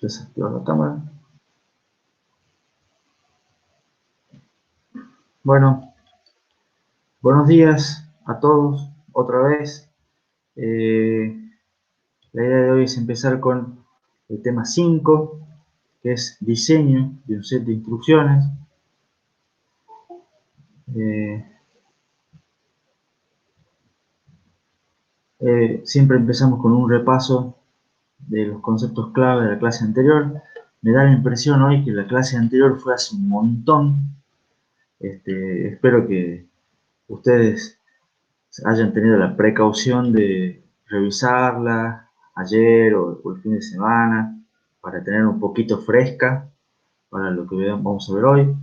Desactivar la cámara. Bueno, buenos días a todos otra vez. La idea de hoy es empezar con el tema 5, que es diseño de un set de instrucciones. Siempre empezamos con un repaso de los conceptos clave de la clase anterior. Me da la impresión hoy que la clase anterior fue hace un montón. Espero que ustedes hayan tenido la precaución de revisarla ayer o el fin de semana para tener un poquito fresca para lo que vamos a ver hoy.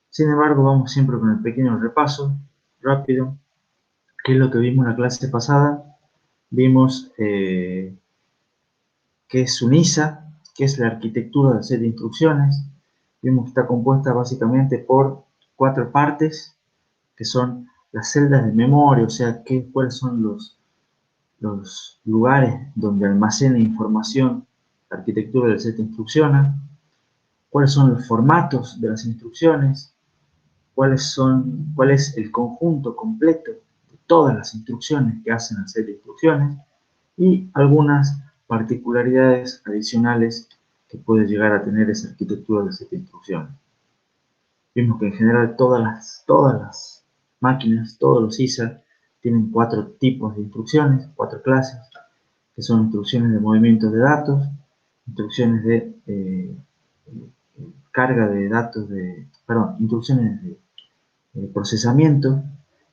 Sin embargo, vamos siempre con el pequeño repaso rápido. ¿Qué es lo que vimos en la clase pasada? Vimos qué es un ISA, qué es la arquitectura del set de instrucciones. Vimos que está compuesta básicamente por 4 partes, que son las celdas de memoria, o sea, cuáles son los lugares donde almacena información la arquitectura del set de instrucciones, cuáles son los formatos de las instrucciones, cuál es el conjunto completo de todas las instrucciones que hacen el set de instrucciones y algunas particularidades adicionales que puede llegar a tener esa arquitectura del set de instrucciones. Vimos que en general todas las máquinas, todos los ISA, tienen 4 tipos de instrucciones, 4 clases, que son instrucciones de movimiento de datos, instrucciones de carga de datos, instrucciones de procesamiento,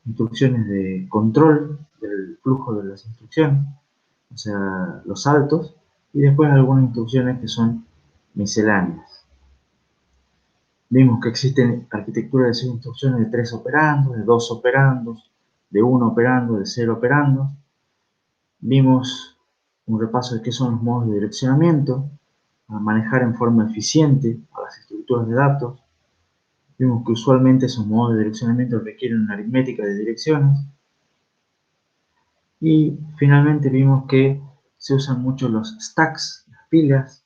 instrucciones de control del flujo de las instrucciones, o sea, los saltos, y después algunas instrucciones que son misceláneas. Vimos que existen arquitecturas de instrucciones de 3 operandos, de 2 operandos, de 1 operando, de 0 operandos. Vimos un repaso de qué son los modos de direccionamiento, para manejar en forma eficiente a las estructuras de datos. Vimos que usualmente esos modos de direccionamiento requieren una aritmética de direcciones. Y finalmente vimos que se usan mucho los stacks, las pilas,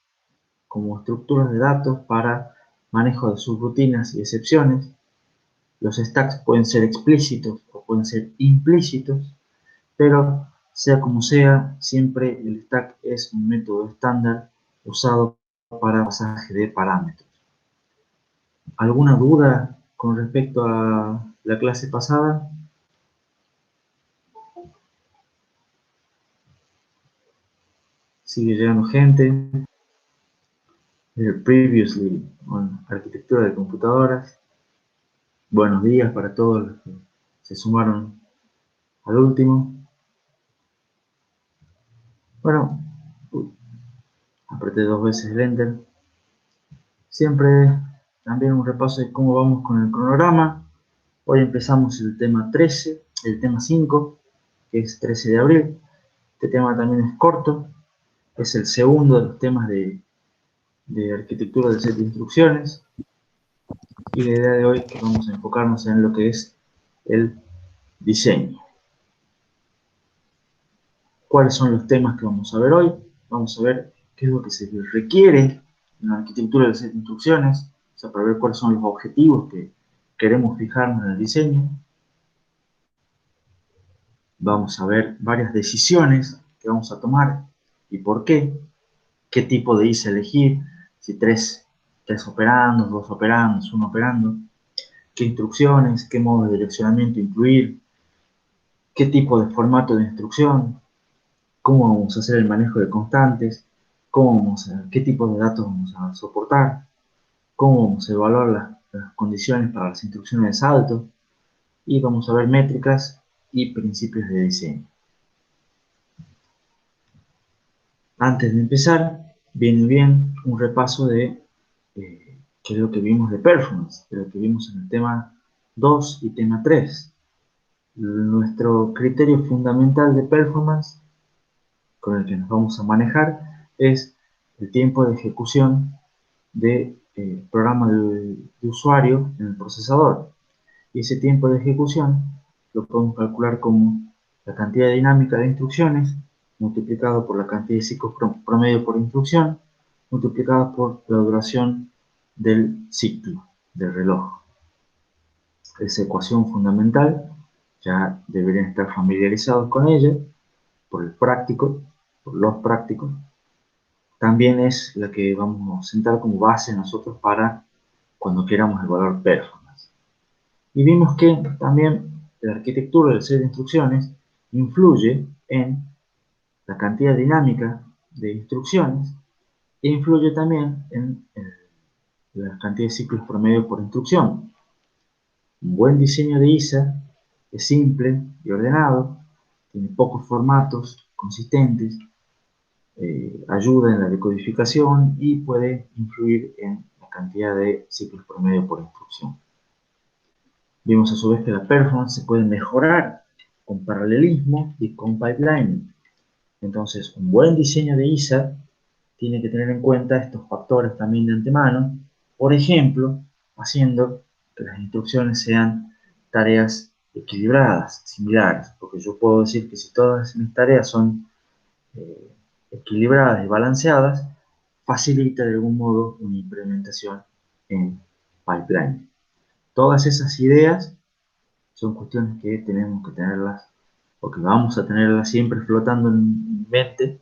como estructuras de datos para manejo de subrutinas y excepciones. Los stacks pueden ser explícitos o pueden ser implícitos, pero sea como sea, siempre el stack es un método estándar usado para pasaje de parámetros. ¿Alguna duda con respecto a la clase pasada? Sigue llegando gente. Previously on arquitectura de computadoras. Buenos días para todos los que se sumaron al último. Bueno, apreté 2 veces el Enter. Siempre también un repaso de cómo vamos con el cronograma. Hoy empezamos el tema 13, el tema 5, que es 13 de abril. Este tema también es corto, es el segundo de los temas de arquitectura del set de instrucciones. Y la idea de hoy es que vamos a enfocarnos en lo que es el diseño. ¿Cuáles son los temas que vamos a ver hoy? Vamos a ver qué es lo que se requiere en la arquitectura del set de instrucciones, o sea, para ver cuáles son los objetivos que queremos fijarnos en el diseño. Vamos a ver varias decisiones que vamos a tomar y por qué tipo de ISA elegir, si tres operandos, 2 operandos, 1 operando, qué instrucciones, qué modo de direccionamiento incluir, qué tipo de formato de instrucción, cómo vamos a hacer el manejo de constantes, qué tipo de datos vamos a soportar, cómo vamos a evaluar las condiciones para las instrucciones de salto, y vamos a ver métricas y principios de diseño. Antes de empezar, viene bien un repaso de qué es lo que vimos de performance, de lo que vimos en el tema 2 y tema 3. Nuestro criterio fundamental de performance con el que nos vamos a manejar es el tiempo de ejecución de programa de usuario en el procesador. Y ese tiempo de ejecución lo podemos calcular como la cantidad dinámica de instrucciones multiplicado por la cantidad de ciclos promedio por instrucción multiplicadas por la duración del ciclo, del reloj. Esa ecuación fundamental, ya deberían estar familiarizados con ella, por el práctico, por los prácticos. También es la que vamos a sentar como base nosotros para cuando queramos evaluar performance. Y vimos que también la arquitectura del set de instrucciones influye en la cantidad dinámica de instrucciones e influye también en la cantidad de ciclos promedio por instrucción. Un buen diseño de ISA es simple y ordenado, tiene pocos formatos consistentes, ayuda en la decodificación y puede influir en la cantidad de ciclos promedio por instrucción. Vimos a su vez que la performance se puede mejorar con paralelismo y con pipelining. Entonces, un buen diseño de ISA tiene que tener en cuenta estos factores también de antemano, por ejemplo, haciendo que las instrucciones sean tareas equilibradas, similares, porque yo puedo decir que si todas mis tareas son eh, equilibradas y balanceadas, facilita de algún modo una implementación en pipeline. Todas esas ideas son cuestiones que tenemos que tenerlas, o que vamos a tenerlas siempre flotando en mente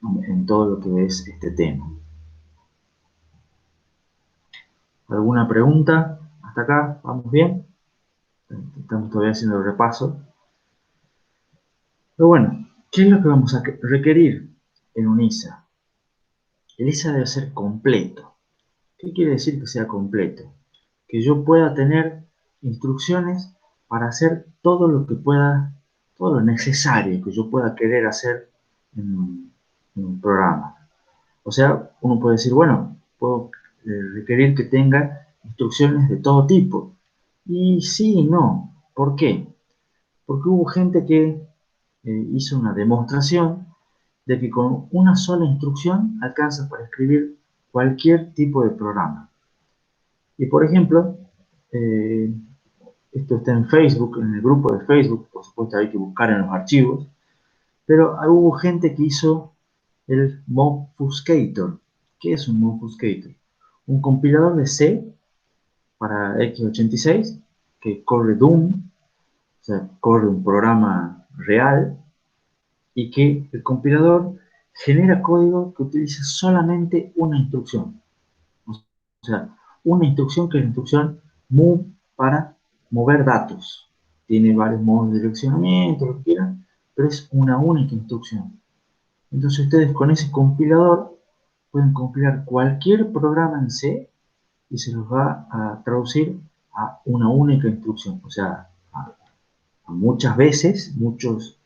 en todo lo que es este tema. ¿Alguna pregunta? ¿Hasta acá? ¿Vamos bien? Estamos todavía haciendo el repaso. Pero bueno, ¿qué es lo que vamos a requerir en un ISA? El ISA debe ser completo. ¿Qué quiere decir que sea completo? Que yo pueda tener instrucciones para hacer todo lo que pueda, todo lo necesario que yo pueda querer hacer en un programa. O sea, uno puede decir, bueno, puedo requerir que tenga instrucciones de todo tipo. Y sí y no. ¿Por qué? Porque hubo gente que hizo una demostración de que con una sola instrucción alcanza para escribir cualquier tipo de programa. Y por ejemplo, eh, esto está en Facebook, en el grupo de Facebook, por supuesto hay que buscar en los archivos, pero hubo gente que hizo el Mobfuscator. ¿Qué es un Mobfuscator? Un compilador de C para x86 que corre Doom, o sea, corre un programa real y que el compilador genera código que utiliza solamente una instrucción. O sea, una instrucción que es la instrucción move para mover datos. Tiene varios modos de direccionamiento, lo que quieran, pero es una única instrucción. Entonces ustedes con ese compilador pueden compilar cualquier programa en C y se los va a traducir a una única instrucción. O sea, a muchas veces, muchos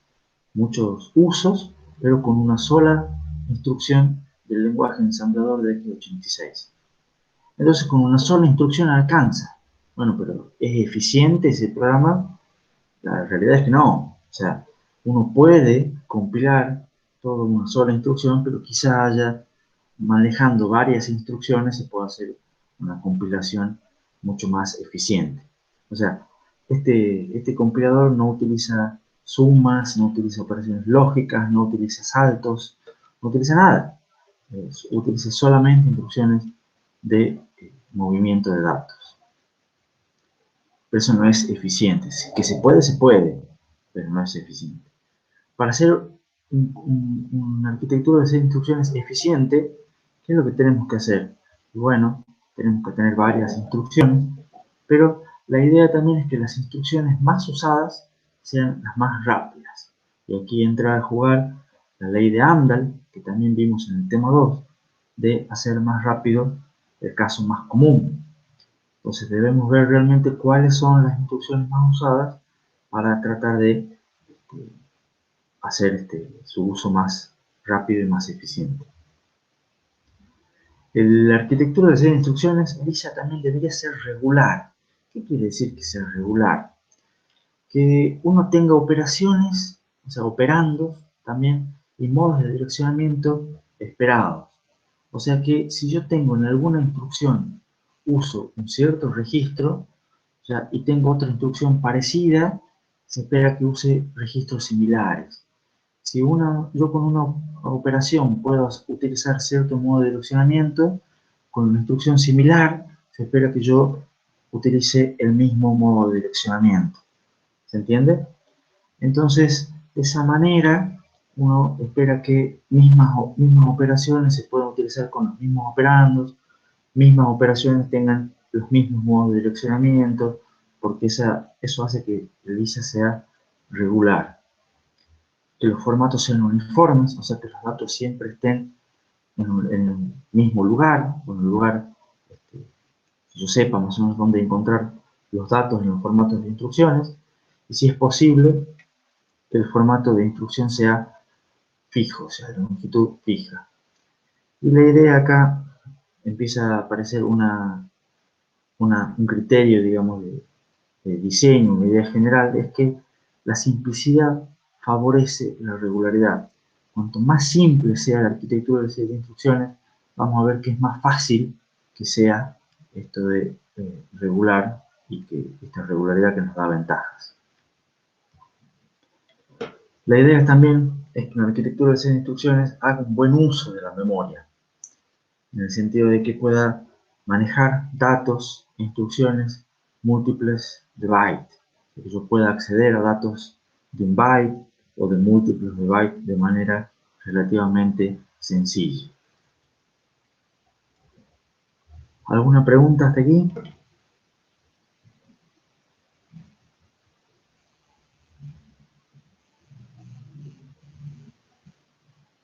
usos, pero con una sola instrucción del lenguaje ensamblador de x86. Entonces con una sola instrucción alcanza. Bueno, pero ¿es eficiente ese programa? La realidad es que no. O sea, uno puede compilar toda una sola instrucción, pero quizá haya, manejando varias instrucciones, se pueda hacer una compilación mucho más eficiente. O sea, este compilador no utiliza sumas, no utiliza operaciones lógicas, no utiliza saltos, no utiliza nada. Utiliza solamente instrucciones de movimiento de datos. Pero eso no es eficiente. Que se puede, pero no es eficiente. Para hacer una arquitectura de instrucciones eficiente, ¿qué es lo que tenemos que hacer? Y bueno, tenemos que tener varias instrucciones, pero la idea también es que las instrucciones más usadas sean las más rápidas. Y aquí entra a jugar la ley de Amdahl, que también vimos en el tema 2, de hacer más rápido el caso más común. Entonces debemos ver realmente cuáles son las instrucciones más usadas para tratar de hacer su uso más rápido y más eficiente. La arquitectura de serie de instrucciones, ella también debería ser regular. ¿Qué quiere decir que sea regular? Que uno tenga operaciones, o sea, operandos también, y modos de direccionamiento esperados. O sea que si yo tengo en alguna instrucción uso un cierto registro, o sea, y tengo otra instrucción parecida, se espera que use registros similares. Si yo con una operación puedo utilizar cierto modo de direccionamiento, con una instrucción similar, se espera que yo utilice el mismo modo de direccionamiento. ¿Se entiende? Entonces, de esa manera, uno espera que mismas operaciones se puedan utilizar con los mismos operandos, mismas operaciones tengan los mismos modos de direccionamiento, porque eso hace que el ISA sea regular. Que los formatos sean uniformes, o sea, que los datos siempre estén en el mismo lugar, o en el lugar que yo sepa más o menos dónde encontrar los datos en los formatos de instrucciones, y si es posible, que el formato de instrucción sea fijo, o sea, de longitud fija. Y la idea acá empieza a aparecer un criterio, digamos, de diseño, una idea general, es que la simplicidad favorece la regularidad. Cuanto más simple sea la arquitectura de serie de instrucciones, vamos a ver que es más fácil que sea esto de regular y que esta regularidad que nos da ventajas. La idea también es que la arquitectura de serie de instrucciones haga un buen uso de la memoria, en el sentido de que pueda manejar datos, instrucciones múltiples de byte, que yo pueda acceder a datos de un byte o de múltiples de byte de manera relativamente sencilla. ¿Alguna pregunta hasta aquí?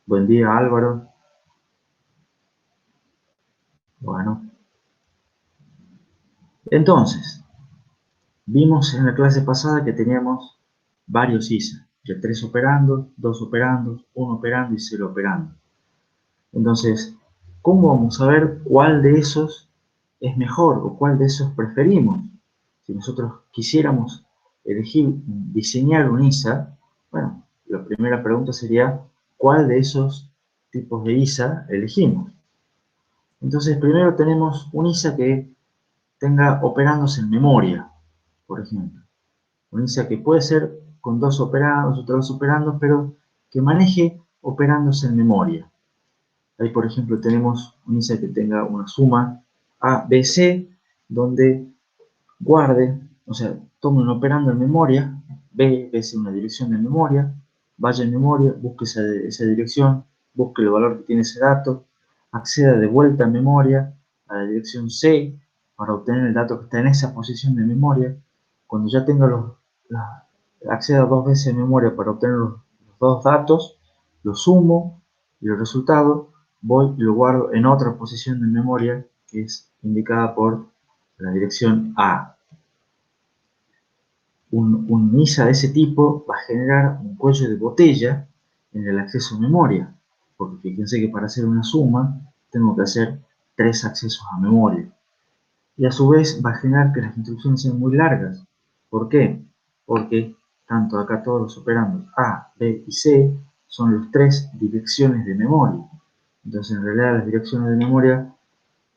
Buen día, Álvaro. Bueno, entonces, vimos en la clase pasada que teníamos varios ISA, de 3 operandos, 2 operandos, 1 operando y 0 operando. Entonces, ¿cómo vamos a ver cuál de esos es mejor o cuál de esos preferimos? Si nosotros quisiéramos elegir, diseñar un ISA, bueno, la primera pregunta sería, ¿cuál de esos tipos de ISA elegimos? Entonces, primero tenemos un ISA que tenga operandos en memoria, por ejemplo. Un ISA que puede ser con 2 operandos o 3 operandos, pero que maneje operandos en memoria. Ahí, por ejemplo, tenemos un ISA que tenga una suma A, B, C, donde guarde, o sea, tome un operando en memoria, B es una dirección de memoria, vaya en memoria, busque esa dirección, busque el valor que tiene ese dato, acceda de vuelta a memoria a la dirección C para obtener el dato que está en esa posición de memoria. Cuando ya tenga acceda 2 veces a memoria para obtener los dos datos, los sumo y el resultado voy y lo guardo en otra posición de memoria que es indicada por la dirección A. Un ISA de ese tipo va a generar un cuello de botella en el acceso a memoria, porque fíjense que para hacer una suma tengo que hacer 3 accesos a memoria. Y a su vez va a generar que las instrucciones sean muy largas. ¿Por qué? Porque tanto acá todos los operandos A, B y C son las 3 direcciones de memoria. Entonces en realidad las direcciones de memoria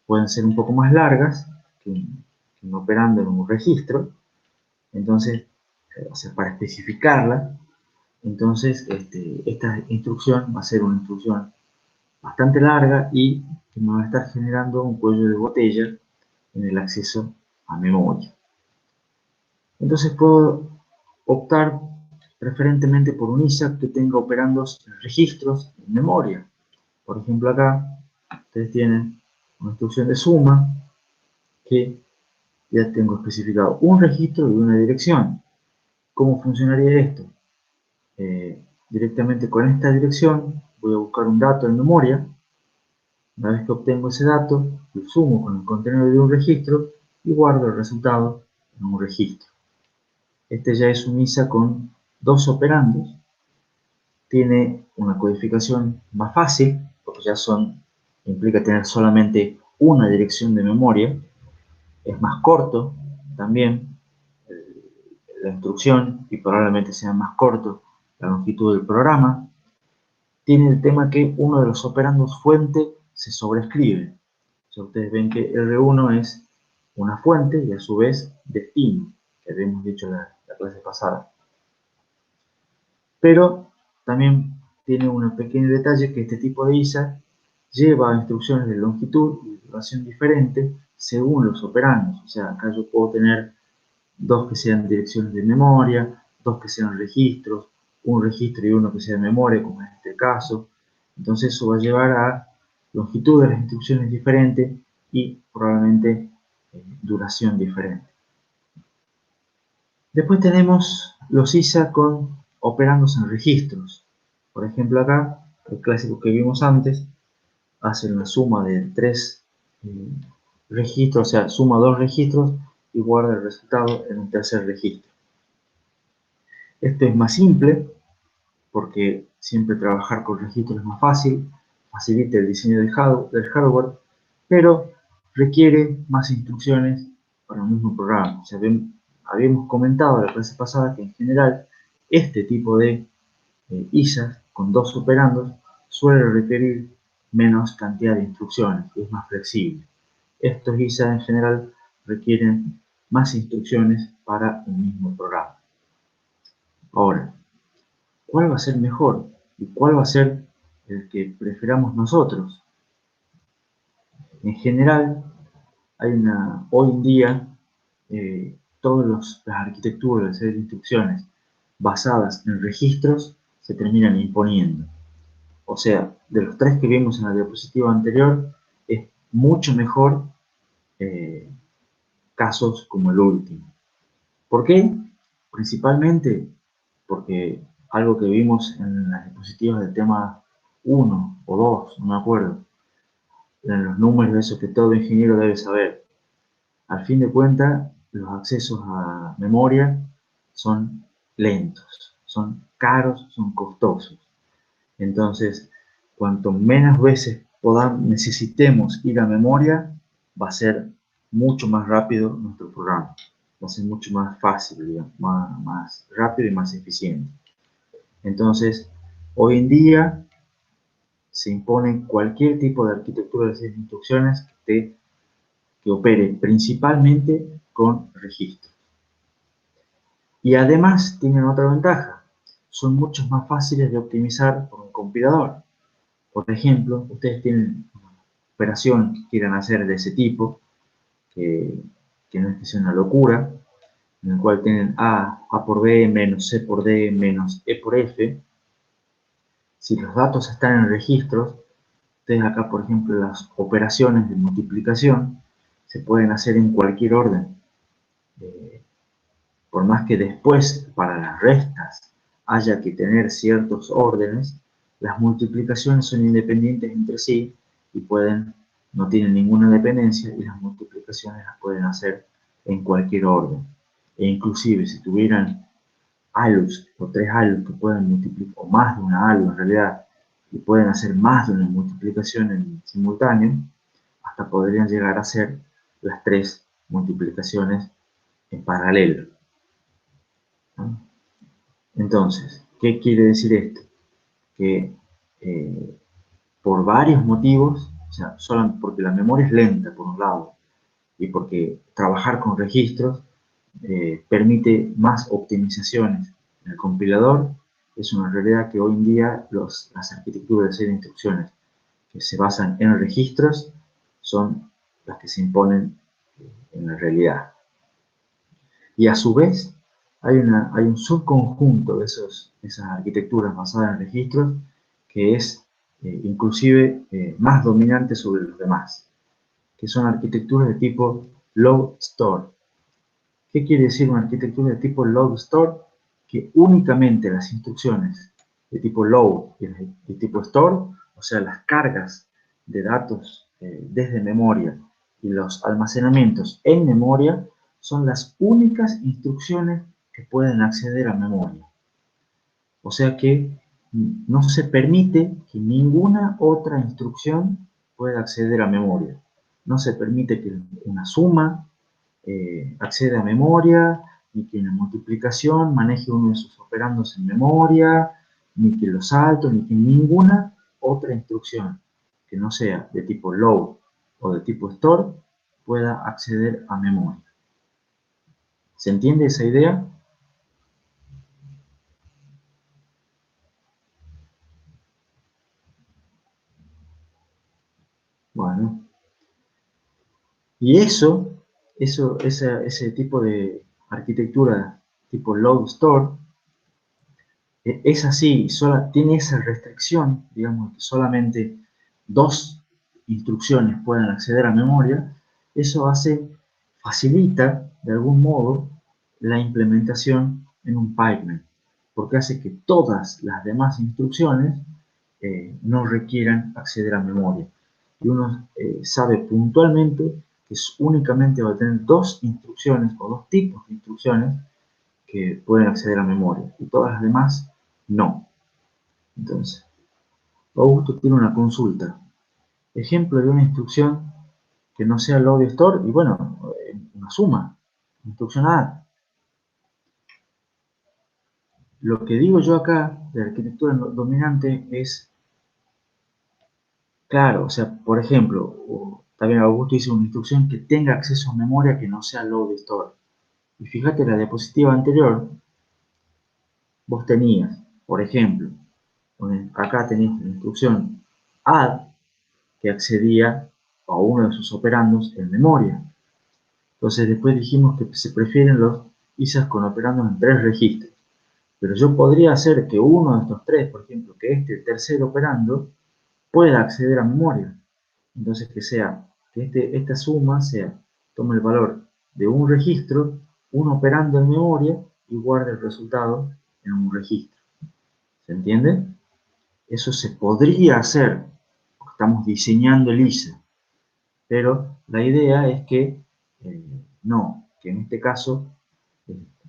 pueden ser un poco más largas que un operando en un registro. Entonces, o sea, para especificarla, entonces esta instrucción va a ser una instrucción bastante larga y que me va a estar generando un cuello de botella en el acceso a memoria. Entonces puedo optar preferentemente por un ISA que tenga operandos en registros en memoria. Por ejemplo, acá ustedes tienen una instrucción de suma que ya tengo especificado un registro y una dirección. ¿Cómo funcionaría esto? Directamente con esta dirección voy a buscar un dato en memoria. Una vez que obtengo ese dato, lo sumo con el contenido de un registro y guardo el resultado en un registro. Este ya es un ISA con 2 operandos. Tiene una codificación más fácil, porque implica tener solamente una dirección de memoria. Es más corto también la instrucción y probablemente sea más corto la longitud del programa. Tiene el tema que uno de los operandos fuente se sobrescribe. O sea, ustedes ven que R1 es una fuente y a su vez destino, que habíamos dicho en la clase pasada. Pero también tiene un pequeño detalle que este tipo de ISA lleva instrucciones de longitud y duración diferente según los operandos. O sea, acá yo puedo tener dos que sean direcciones de memoria, dos que sean registros, un registro y uno que sea de memoria, como en este caso. Entonces eso va a llevar a longitud de las instrucciones diferentes y probablemente duración diferente. Después tenemos los ISA con operandos en registros. Por ejemplo acá, el clásico que vimos antes, hace una suma de tres registros, o sea, suma dos registros y guarda el resultado en un tercer registro. Esto es más simple porque siempre trabajar con registros es más fácil, facilita el diseño del hardware, pero requiere más instrucciones para un mismo programa. O sea, habíamos comentado la clase pasada que en general este tipo de ISAs con dos operandos suele requerir menos cantidad de instrucciones y es más flexible. Estos ISAs en general requieren más instrucciones para un mismo programa. Ahora, ¿cuál va a ser mejor? ¿Y cuál va a ser el que preferamos nosotros? En general, hoy en día, todas las arquitecturas de serie de instrucciones basadas en registros se terminan imponiendo. O sea, de los tres que vimos en la diapositiva anterior, es mucho mejor casos como el último. ¿Por qué? Principalmente porque algo que vimos en las diapositivas del tema 1 o 2, no me acuerdo, en los números, eso que todo ingeniero debe saber. Al fin de cuentas, los accesos a memoria son lentos, son caros, son costosos. Entonces, cuanto menos veces necesitemos ir a memoria, va a ser mucho más rápido nuestro programa. Va a ser mucho más fácil, digamos, más rápido y más eficiente. Entonces, hoy en día se impone cualquier tipo de arquitectura de series de instrucciones que opere principalmente con registros. Y además tienen otra ventaja, son mucho más fáciles de optimizar por un compilador. Por ejemplo, ustedes tienen una operación que quieran hacer de ese tipo, que no es que sea una locura, en el cual tienen A por B menos C por D menos E por F. Si los datos están en registros, ustedes acá, por ejemplo, las operaciones de multiplicación se pueden hacer en cualquier orden. Por más que después, para las restas, haya que tener ciertos órdenes, las multiplicaciones son independientes entre sí y no tienen ninguna dependencia y las multiplicaciones las pueden hacer en cualquier orden. E inclusive si tuvieran ALUs o tres ALUs que pueden multiplicar, o más de una ALU en realidad, y pueden hacer más de una multiplicación en simultáneo, hasta podrían llegar a hacer las tres multiplicaciones en paralelo. ¿No? Entonces, ¿qué quiere decir esto? Que por varios motivos, o sea, solo porque la memoria es lenta por un lado y porque trabajar con registros permite más optimizaciones en el compilador, es una realidad que hoy en día las arquitecturas de serie de instrucciones que se basan en registros son las que se imponen en la realidad. Y a su vez, hay un subconjunto de esas arquitecturas basadas en registros que es inclusive más dominante sobre los demás, que son arquitecturas de tipo load store. ¿Qué quiere decir una arquitectura de tipo load store? Que únicamente las instrucciones de tipo load y de tipo store, o sea, las cargas de datos desde memoria y los almacenamientos en memoria, son las únicas instrucciones que pueden acceder a memoria. O sea que no se permite que ninguna otra instrucción pueda acceder a memoria. No se permite que una suma acceda a memoria, ni que una multiplicación maneje uno de sus operandos en memoria, ni que los saltos, ni que ninguna otra instrucción que no sea de tipo load o de tipo store pueda acceder a memoria. ¿Se entiende esa idea? Bueno, y ese tipo de arquitectura tipo load store, es así, tiene esa restricción, digamos, que solamente dos instrucciones pueden acceder a memoria. Eso facilita de algún modo la implementación en un pipeline, porque hace que todas las demás instrucciones no requieran acceder a memoria. Y uno sabe puntualmente que únicamente va a tener dos instrucciones o dos tipos de instrucciones que pueden acceder a memoria, y todas las demás no. Entonces, Augusto tiene una consulta. Ejemplo de una instrucción que no sea load store, y bueno, una suma. Instrucción A. Lo que digo yo acá de arquitectura dominante es, claro, o sea, por ejemplo, también Augusto dice una instrucción que tenga acceso a memoria que no sea load store. Y fíjate, la diapositiva anterior, vos tenías, por ejemplo, acá tenéis la instrucción add, que accedía a uno de sus operandos en memoria. Entonces después dijimos que se prefieren los ISAs con operandos en 3 registros. Pero yo podría hacer que uno de estos 3, por ejemplo, que el tercer operando, pueda acceder a memoria. Entonces que esta suma tome el valor de un registro, un operando en memoria y guarde el resultado en un registro. ¿Se entiende? Eso se podría hacer, porque estamos diseñando el ISA. Pero la idea es que no, que en este caso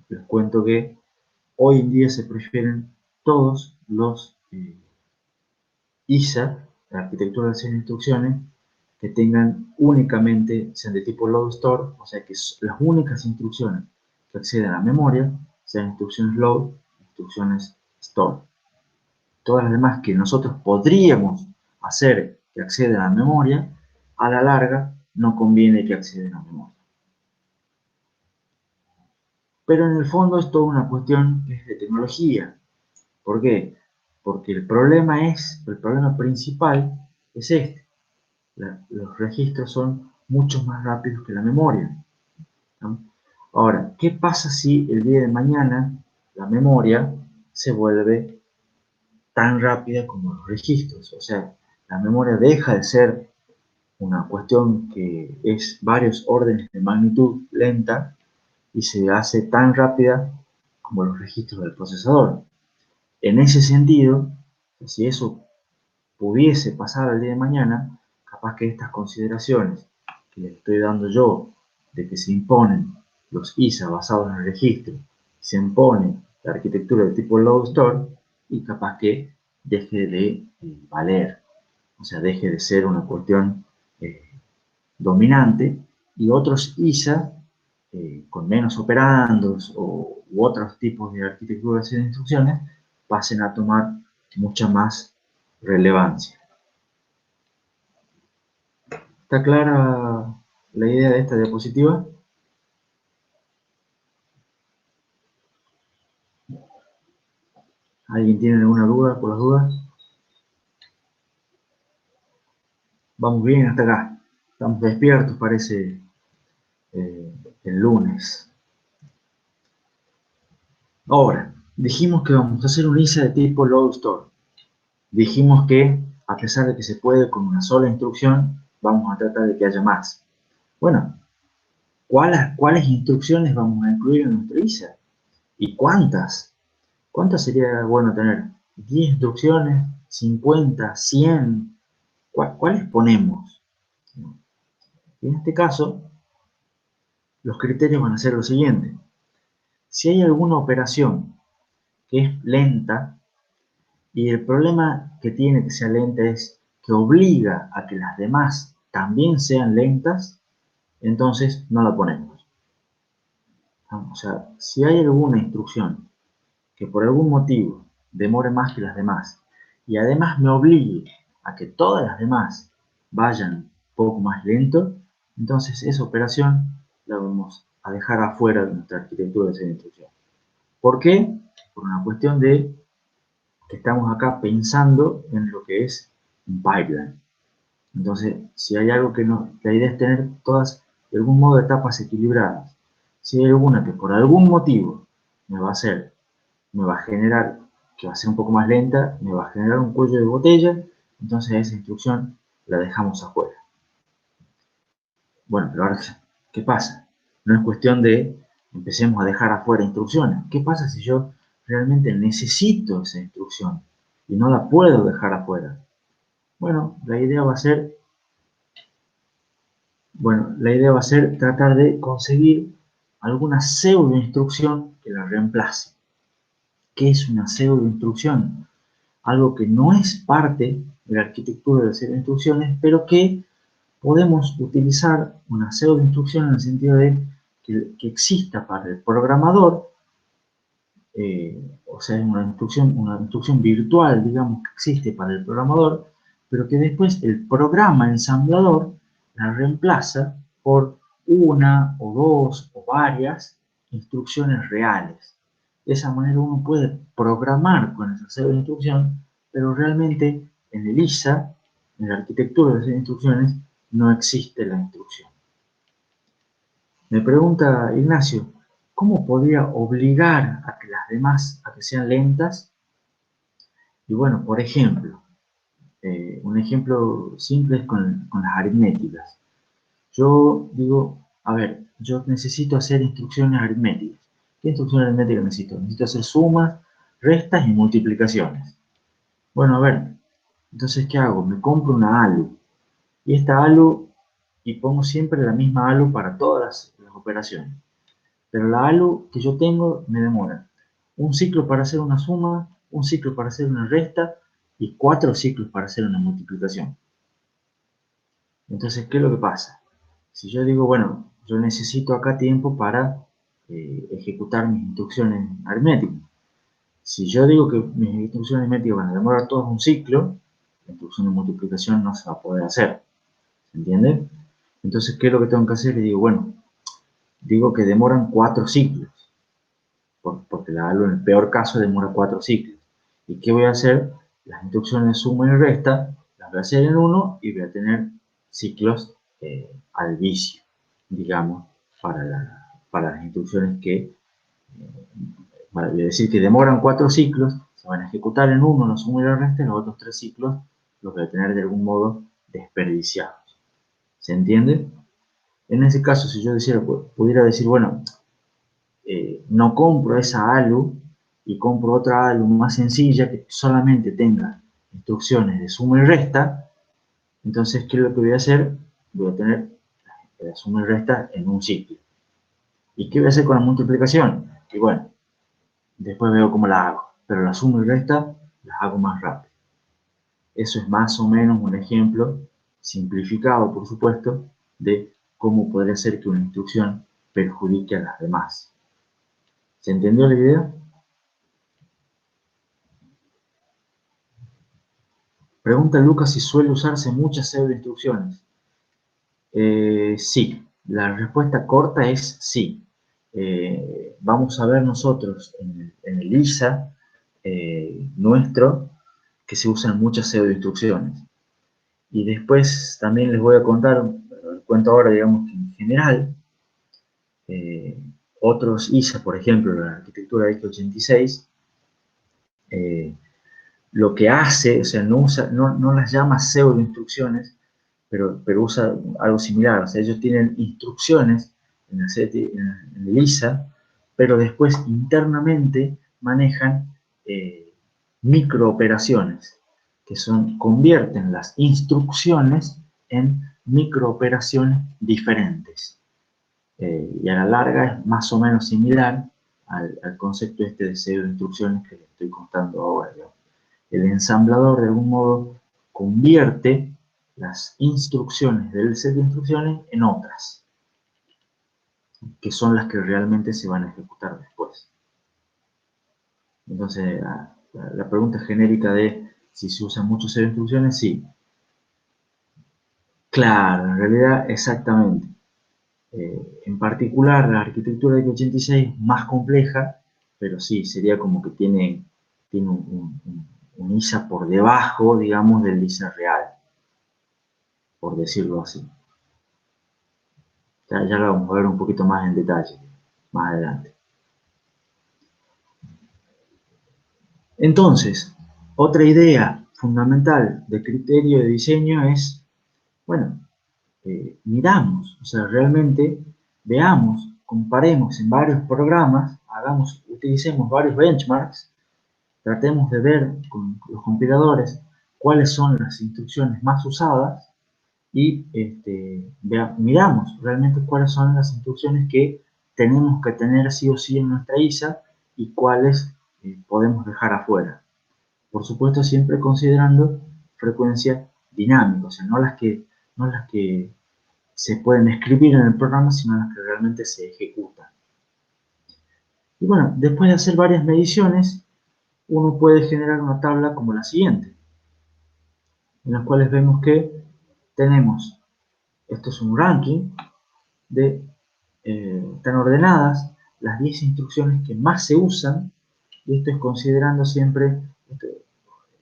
les cuento que hoy en día se prefieren todos los ISA, la arquitectura de 6 instrucciones, que tengan únicamente, sean de tipo load store, o sea que las únicas instrucciones que acceden a memoria sean instrucciones load, instrucciones store. Todas las demás que nosotros podríamos hacer que accedan a memoria, a la larga no conviene que accedan a memoria. Pero en el fondo es toda una cuestión que es de tecnología. ¿Por qué? Porque el problema principal es este. Los registros son mucho más rápidos que la memoria, ¿no? Ahora, ¿qué pasa si el día de mañana la memoria se vuelve tan rápida como los registros? O sea, la memoria deja de ser una cuestión que es varios órdenes de magnitud lenta y se hace tan rápida como los registros del procesador. En ese sentido, si eso pudiese pasar al día de mañana, capaz que estas consideraciones que les estoy dando yo, de que se imponen los ISA basados en el registro, se impone la arquitectura de tipo load store, y capaz que deje de valer, o sea, deje de ser una cuestión dominante, y otros ISA con menos operandos u otros tipos de arquitecturas y de instrucciones pasen a tomar mucha más relevancia. ¿Está clara la idea de esta diapositiva? ¿Alguien tiene alguna duda por las dudas? Vamos bien hasta acá. Estamos despiertos, parece el lunes. Ahora, dijimos que vamos a hacer un ISA de tipo load store. Dijimos que, a pesar de que se puede con una sola instrucción, vamos a tratar de que haya más. Bueno, ¿cuáles instrucciones vamos a incluir en nuestro ISA? ¿Y cuántas? ¿Cuántas sería bueno tener? ¿10 instrucciones? ¿50? ¿100? ¿Cuáles ponemos? En este caso, los criterios van a ser los siguientes. Si hay alguna operación que es lenta, y el problema que tiene que sea lenta es que obliga a que las demás también sean lentas, entonces no la ponemos. O sea, si hay alguna instrucción que por algún motivo demore más que las demás, y además me obligue a que todas las demás vayan un poco más lento, entonces esa operación la vamos a dejar afuera de nuestra arquitectura de esa instrucción. ¿Por qué? Por una cuestión de que estamos acá pensando en lo que es un pipeline. Entonces, si hay algo que no, la idea es tener todas, de algún modo, etapas equilibradas. Si hay alguna que por algún motivo me va a hacer, me va a generar, que va a ser un poco más lenta, me va a generar un cuello de botella, entonces esa instrucción la dejamos afuera. Bueno, pero ahora, ¿qué pasa? No es cuestión de empecemos a dejar afuera instrucciones. ¿Qué pasa si yo realmente necesito esa instrucción y no la puedo dejar afuera? Bueno, la idea va a ser tratar de conseguir alguna pseudo instrucción que la reemplace. ¿Qué es una pseudo instrucción? Algo que no es parte de la arquitectura de pseudo instrucciones, pero que podemos utilizar una pseudo instrucción en el sentido de que exista para el programador, o sea, una instrucción virtual, digamos, que existe para el programador, pero que después el programa ensamblador la reemplaza por una o dos o varias instrucciones reales. De esa manera uno puede programar con esa pseudo instrucción, pero realmente en el ISA, en la arquitectura de esas instrucciones, no existe la instrucción. Me pregunta Ignacio, ¿cómo podría obligar a que las demás a que sean lentas? Y bueno, por ejemplo, un ejemplo simple es con las aritméticas. Yo digo, a ver, yo necesito hacer instrucciones aritméticas. ¿Qué instrucciones aritméticas necesito? Necesito hacer sumas, restas y multiplicaciones. Bueno, a ver, entonces, ¿qué hago? Me compro una ALU. Y esta ALU, y pongo siempre la misma ALU para todas las operaciones. Pero la ALU que yo tengo me demora un ciclo para hacer una suma, un ciclo para hacer una resta y 4 ciclos para hacer una multiplicación. Entonces, ¿qué es lo que pasa? Si yo digo, bueno, yo necesito acá tiempo para ejecutar mis instrucciones aritméticas. Si yo digo que mis instrucciones aritméticas van a demorar todas un ciclo, la instrucción de multiplicación no se va a poder hacer. ¿Se entiende? Entonces, ¿qué es lo que tengo que hacer? Le digo, bueno, digo que demoran 4 ciclos. Porque la ALU en el peor caso demora 4 ciclos. ¿Y qué voy a hacer? Las instrucciones de suma y resta las voy a hacer en uno y voy a tener ciclos al vicio, digamos, para las instrucciones que, voy a decir que demoran 4 ciclos, se van a ejecutar en uno la suma y la resta y los otros 3 ciclos los voy a tener de algún modo desperdiciados. ¿Se entiende? En ese caso, si yo pudiera decir, bueno, no compro esa ALU y compro otra ALU más sencilla que solamente tenga instrucciones de suma y resta, entonces, ¿qué es lo que voy a hacer? Voy a tener la suma y resta en un ciclo. ¿Y qué voy a hacer con la multiplicación? Y bueno, después veo cómo la hago, pero la suma y resta las hago más rápido. Eso es más o menos un ejemplo, simplificado por supuesto, de cómo podría ser que una instrucción perjudique a las demás. ¿Se entendió la idea? Pregunta Lucas si suele usarse muchas pseudoinstrucciones. Sí, la respuesta corta es sí. Vamos a ver nosotros en el ISA nuestro que se usan muchas pseudoinstrucciones. Y después también les voy a contar, cuento ahora, digamos, que en general, eh, otros ISA, por ejemplo, la arquitectura x86, lo que hace, o sea, no las llama pseudoinstrucciones, pero usa algo similar. O sea, ellos tienen instrucciones en el ISA, pero después internamente manejan microoperaciones, que convierten las instrucciones en microoperaciones diferentes. Y a la larga es más o menos similar al concepto este de pseudoinstrucciones que les estoy contando ahora. Digamos. El ensamblador de algún modo convierte las instrucciones del set de instrucciones en otras, que son las que realmente se van a ejecutar después. Entonces, la pregunta genérica de si se usan muchos set de instrucciones, sí. Claro, en realidad, exactamente. En particular, la arquitectura de x86 es más compleja, pero sí, sería como que tiene un ISA por debajo, digamos, del ISA real. por decirlo así. Ya lo vamos a ver un poquito más en detalle más adelante. Entonces, otra idea fundamental de criterio de diseño es, bueno, miramos, o sea, realmente veamos, comparemos en varios programas, utilicemos varios benchmarks, tratemos de ver con los compiladores cuáles son las instrucciones más usadas y miramos realmente cuáles son las instrucciones que tenemos que tener sí o sí en nuestra ISA y cuáles podemos dejar afuera. Por supuesto, siempre considerando frecuencia dinámica, o sea, no las que se pueden escribir en el programa, sino las que realmente se ejecutan. Y bueno, después de hacer varias mediciones, uno puede generar una tabla como la siguiente, en las cuales vemos que tenemos, esto es un ranking de, están ordenadas las 10 instrucciones que más se usan, y esto es considerando siempre,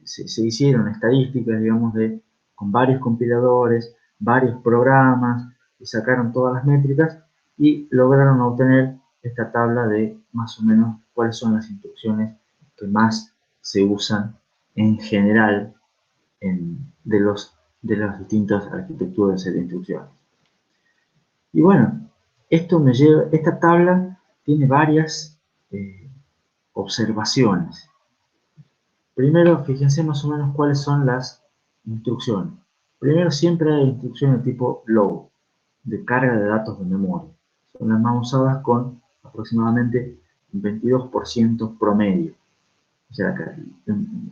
se hicieron estadísticas, digamos, con varios compiladores, varios programas, y sacaron todas las métricas y lograron obtener esta tabla de más o menos cuáles son las instrucciones que más se usan en general de las distintas arquitecturas de instrucciones. Y bueno, esta tabla tiene varias observaciones. Primero, fíjense más o menos cuáles son las instrucciones. Primero, siempre hay instrucciones de tipo load, de carga de datos de memoria. Son las más usadas con aproximadamente un 22% promedio. O sea,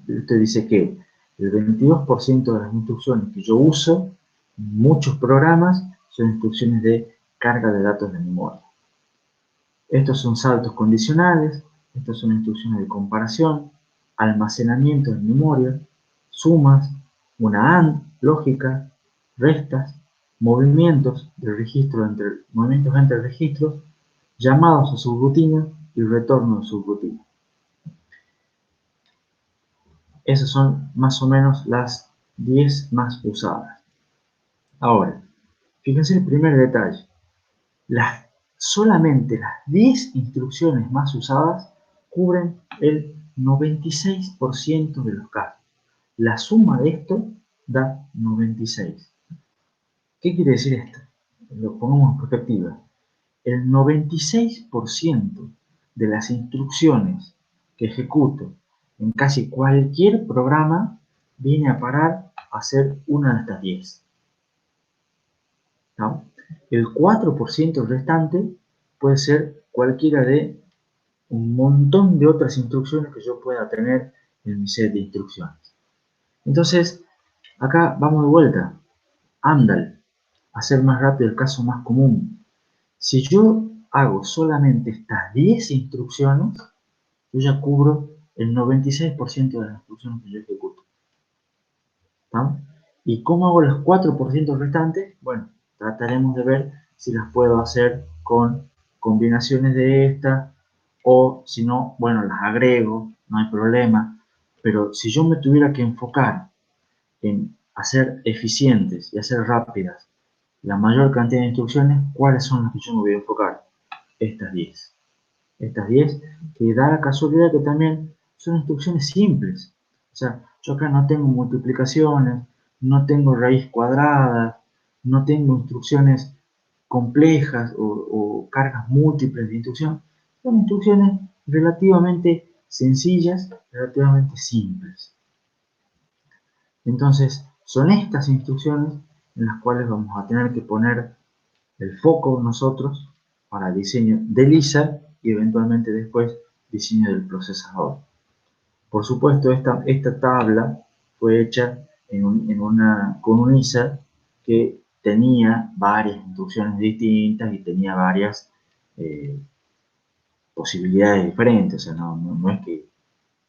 usted dice que el 22% de las instrucciones que yo uso en muchos programas son instrucciones de carga de datos de memoria. Estos son saltos condicionales, estas son instrucciones de comparación, almacenamiento en memoria, sumas, una AND, lógica, restas, movimientos entre registros, llamados a subrutina y retorno a subrutina. Esas son más o menos las 10 más usadas. Ahora, fíjense el primer detalle. Solamente las 10 instrucciones más usadas cubren el 96% de los casos. La suma de esto da 96. ¿Qué quiere decir esto? Lo pongamos en perspectiva. El 96% de las instrucciones que ejecuto en casi cualquier programa viene a parar a ser una de estas 10. ¿No? El 4% restante puede ser cualquiera de un montón de otras instrucciones que yo pueda tener en mi set de instrucciones. Entonces, acá vamos de vuelta. ANDAL, hacer más rápido el caso más común. Si yo hago solamente estas 10 instrucciones, yo ya cubro el 96% de las instrucciones que yo ejecuto. ¿No? ¿Y cómo hago los 4% restantes? Bueno, trataremos de ver si las puedo hacer con combinaciones de estas o si no, bueno, las agrego, no hay problema. Pero si yo me tuviera que enfocar en hacer eficientes y hacer rápidas la mayor cantidad de instrucciones, ¿cuáles son las que yo me voy a enfocar? Estas 10. Estas 10 que da la casualidad que también son instrucciones simples. O sea, yo acá no tengo multiplicaciones, no tengo raíz cuadrada, no tengo instrucciones complejas o cargas múltiples de instrucción. Son instrucciones relativamente sencillas, relativamente simples. Entonces, son estas instrucciones en las cuales vamos a tener que poner el foco nosotros para diseño del ISA y eventualmente después diseño del procesador. Por supuesto, esta tabla fue hecha con un ISA que tenía varias instrucciones distintas y tenía varias posibilidades diferentes. O sea, no es que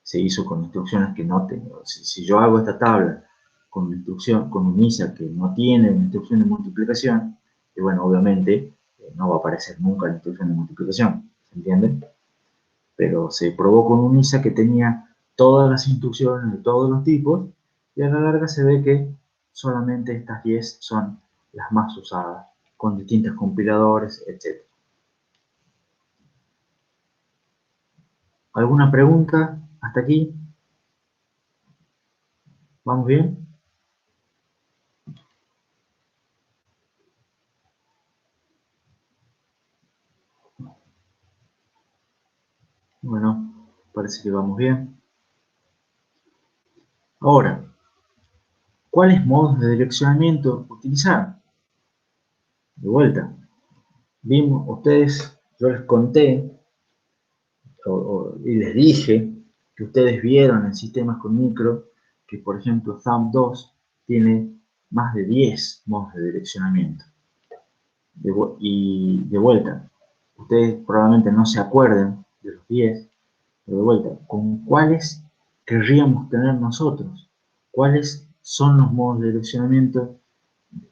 se hizo con instrucciones que no tengo. Si yo hago esta tabla con un ISA que no tiene una instrucción de multiplicación, y bueno, obviamente no va a aparecer nunca la instrucción de multiplicación, ¿se entiende? Pero se probó con un ISA que tenía todas las instrucciones de todos los tipos y a la larga se ve que solamente estas 10 son las más usadas, con distintos compiladores, etc. ¿Alguna pregunta hasta aquí? ¿Vamos bien? Bueno, parece que vamos bien. Ahora, ¿cuáles modos de direccionamiento utilizar? De vuelta, vimos, yo les conté y les dije que ustedes vieron en sistemas con micro que, por ejemplo, Thumb2 tiene más de 10 modos de direccionamiento. Y de vuelta, ustedes probablemente no se acuerden de los 10, pero de vuelta, ¿con cuáles querríamos tener nosotros? ¿Cuáles son los modos de direccionamiento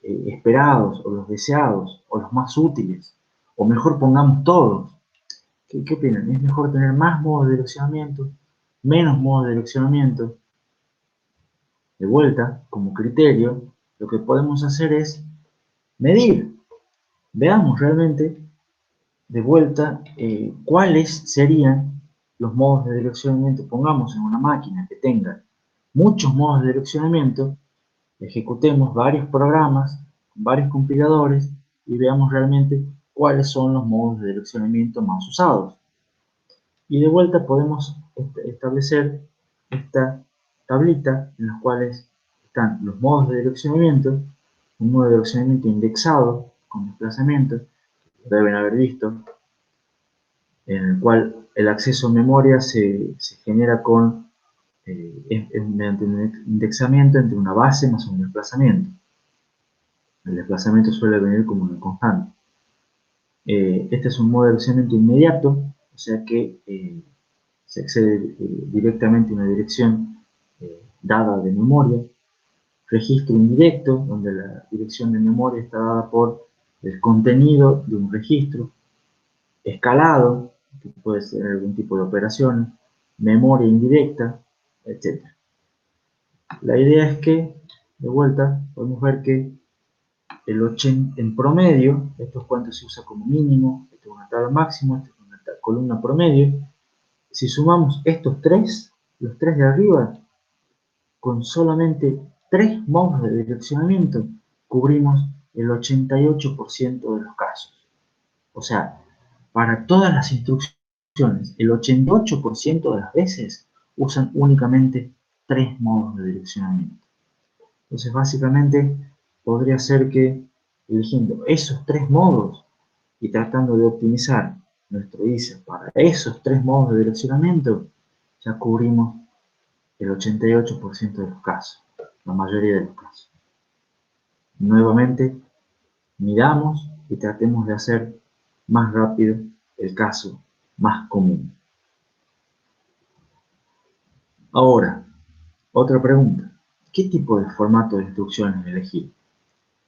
esperados o los deseados o los más útiles? O mejor pongamos todos. ¿Qué opinan? ¿Es mejor tener más modos de direccionamiento, menos modos de direccionamiento? De vuelta, como criterio, lo que podemos hacer es medir. Veamos realmente, de vuelta, cuáles serían los modos de direccionamiento. Pongamos en una máquina que tenga muchos modos de direccionamiento, ejecutemos varios programas, varios compiladores y veamos realmente cuáles son los modos de direccionamiento más usados. Y de vuelta podemos establecer esta tablita en las cuales están los modos de direccionamiento, un modo de direccionamiento indexado con desplazamiento, lo deben haber visto, en el cual el acceso a memoria se genera mediante un indexamiento entre una base más un desplazamiento. El desplazamiento suele venir como una constante. Este es un modo de direccionamiento inmediato, o sea que se accede directamente a una dirección dada de memoria. Registro indirecto, donde la dirección de memoria está dada por el contenido de un registro. Escalado, que puede ser algún tipo de operación. Memoria indirecta, etc. La idea es que, de vuelta, podemos ver que en promedio, esto es cuánto se usa como mínimo, esto es una tabla máxima, esto es una columna promedio. Si sumamos estos tres, los tres de arriba, con solamente 3 modos de direccionamiento, cubrimos el 88% de los casos. O sea, para todas las instrucciones, el 88% de las veces usan únicamente 3 modos de direccionamiento. Entonces, básicamente, podría ser que eligiendo esos 3 modos y tratando de optimizar nuestro ISA para esos 3 modos de direccionamiento, ya cubrimos el 88% de los casos, la mayoría de los casos. Nuevamente, midamos y tratemos de hacer más rápido el caso más común. Ahora, otra pregunta. ¿Qué tipo de formato de instrucciones elegir?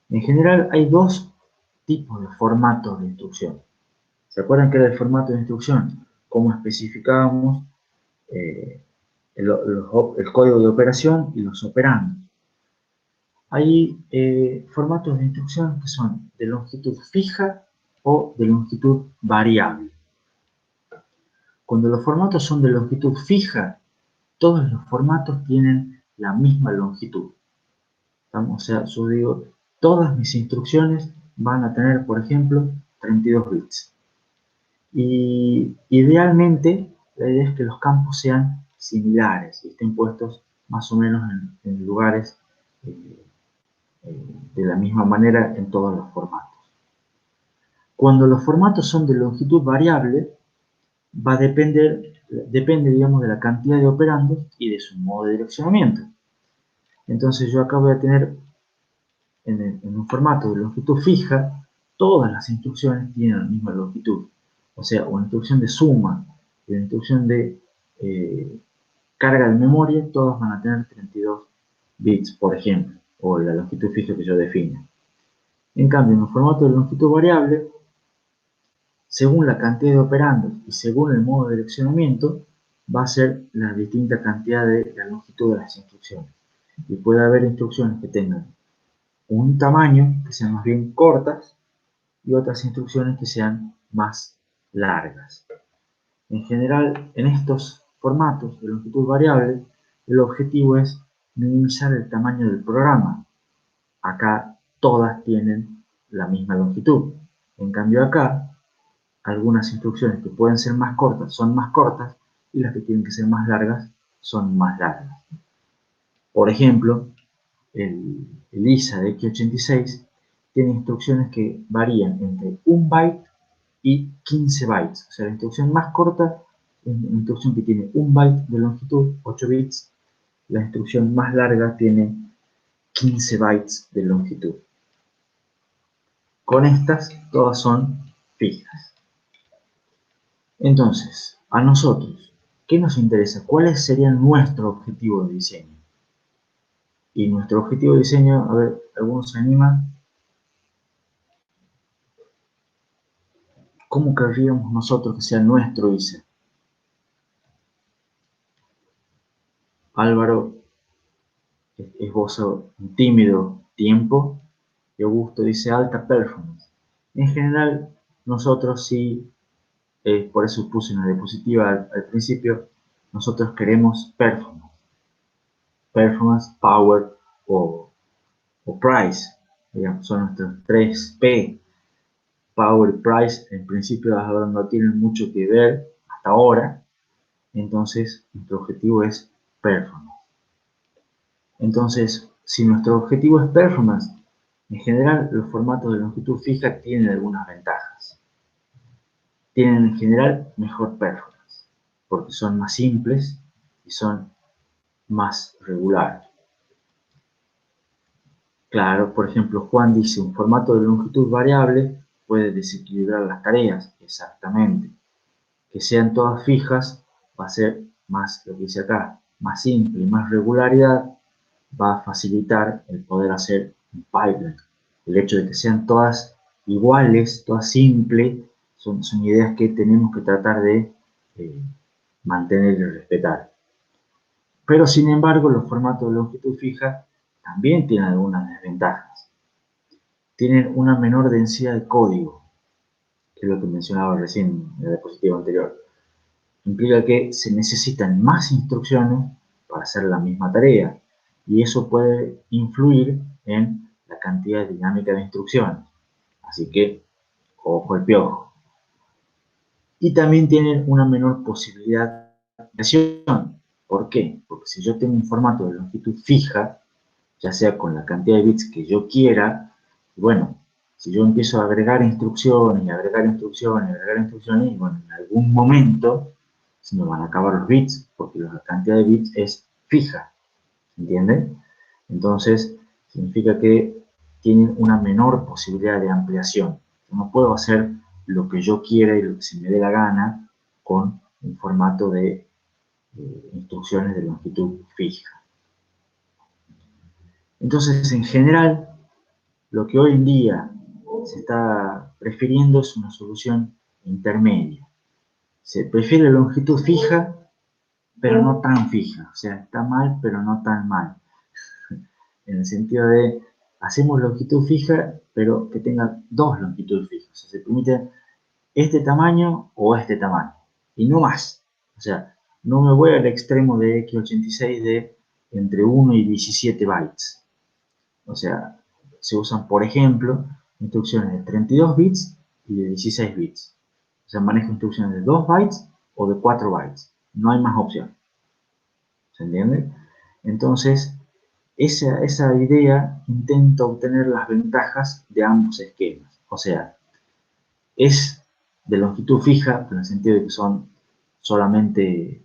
En general hay 2 tipos de formatos de instrucción. ¿Se acuerdan que era el formato de instrucción? Cómo especificábamos el código de operación y los operandos. Hay formatos de instrucción que son de longitud fija o de longitud variable. Cuando los formatos son de longitud fija, todos los formatos tienen la misma longitud. O sea, yo digo, todas mis instrucciones van a tener, por ejemplo, 32 bits. Y idealmente, la idea es que los campos sean similares y estén puestos más o menos en lugares de la misma manera en todos los formatos. Cuando los formatos son de longitud variable, depende, digamos, de la cantidad de operandos y de su modo de direccionamiento. Entonces yo acá voy a tener en un formato de longitud fija, todas las instrucciones tienen la misma longitud. O sea, una instrucción de suma y una instrucción de carga de memoria, todas van a tener 32 bits, por ejemplo, o la longitud fija que yo define. En cambio, en un formato de longitud variable, según la cantidad de operandos y según el modo de direccionamiento, va a ser la distinta cantidad de la longitud de las instrucciones. Y puede haber instrucciones que tengan un tamaño que sean más bien cortas y otras instrucciones que sean más largas. En general, en estos formatos de longitud variable, el objetivo es minimizar el tamaño del programa. Acá todas tienen la misma longitud. En cambio acá, algunas instrucciones que pueden ser más cortas son más cortas y las que tienen que ser más largas son más largas. Por ejemplo, el ISA de x86 tiene instrucciones que varían entre 1 byte y 15 bytes. O sea, la instrucción más corta es una instrucción que tiene 1 byte de longitud, 8 bits. La instrucción más larga tiene 15 bytes de longitud. Con estas, todas son fijas. Entonces, a nosotros, ¿qué nos interesa? ¿Cuál sería nuestro objetivo de diseño? Y nuestro objetivo de diseño, a ver, ¿algunos se animan? ¿Cómo querríamos nosotros que sea nuestro ISA? Álvaro esboza un tímido tiempo y Augusto dice alta performance. En general, nosotros sí, por eso puse una diapositiva al principio, nosotros queremos performance. Performance, power o price, digamos, son nuestros 3P. Power y price, en principio, ahora no tienen mucho que ver hasta ahora, entonces nuestro objetivo es performance. Entonces, si nuestro objetivo es performance, en general los formatos de longitud fija tienen algunas ventajas. Tienen en general mejor performance, porque son más simples y son más regulares. Claro, por ejemplo, Juan dice, un formato de longitud variable puede desequilibrar las tareas, exactamente. Que sean todas fijas va a ser más, lo que dice acá, más simple y más regularidad, va a facilitar el poder hacer un pipeline. El hecho de que sean todas iguales, todas simples, son ideas que tenemos que tratar de mantener y respetar. Pero sin embargo, los formatos de longitud fija también tienen algunas desventajas. Tienen una menor densidad de código, que es lo que mencionaba recién en la diapositiva anterior. Implica que se necesitan más instrucciones para hacer la misma tarea y eso puede influir en la cantidad dinámica de instrucciones. Así que, ojo el piojo. Y también tienen una menor posibilidad de ampliación. ¿Por qué? Porque si yo tengo un formato de longitud fija, ya sea con la cantidad de bits que yo quiera, bueno, si yo empiezo a agregar instrucciones y agregar instrucciones y agregar instrucciones, y bueno, en algún momento se me van a acabar los bits, porque la cantidad de bits es fija, ¿entienden? Entonces, significa que tienen una menor posibilidad de ampliación. Yo no puedo hacer lo que yo quiera y lo que se me dé la gana con un formato de instrucciones de longitud fija. Entonces, en general, lo que hoy en día se está prefiriendo es una solución intermedia. Se prefiere longitud fija, pero no tan fija. O sea, está mal, pero no tan mal. En el sentido de, hacemos longitud fija, pero que tenga dos longitudes fijas. O sea, se permite este tamaño o este tamaño. Y no más. O sea, no me voy al extremo de x86 de entre 1 y 17 bytes. O sea, se usan, por ejemplo, instrucciones de 32 bits y de 16 bits. O sea, manejo instrucciones de 2 bytes o de 4 bytes. No hay más opción. ¿Se entiende? Entonces, esa idea intenta obtener las ventajas de ambos esquemas. O sea, es de longitud fija, en el sentido de que son solamente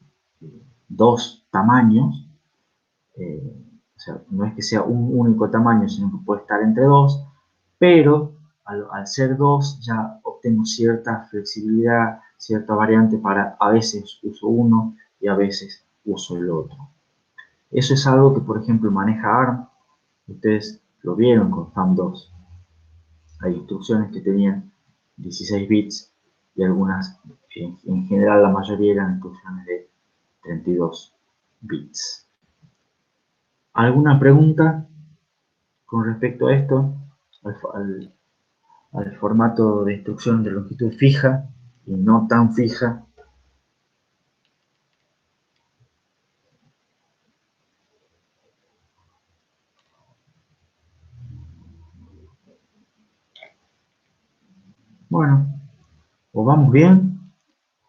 dos tamaños. O sea, no es que sea un único tamaño, sino que puede estar entre dos, pero al ser dos ya obtengo cierta flexibilidad, cierta variante para a veces uso uno y a veces uso el otro. Eso es algo que, por ejemplo, maneja ARM. Ustedes lo vieron con FAM2. Hay instrucciones que tenían 16 bits y algunas, en general la mayoría eran instrucciones de 32 bits. ¿Alguna pregunta? con respecto a esto, al formato de instrucción de longitud fija y no tan fija. Bueno, o vamos bien,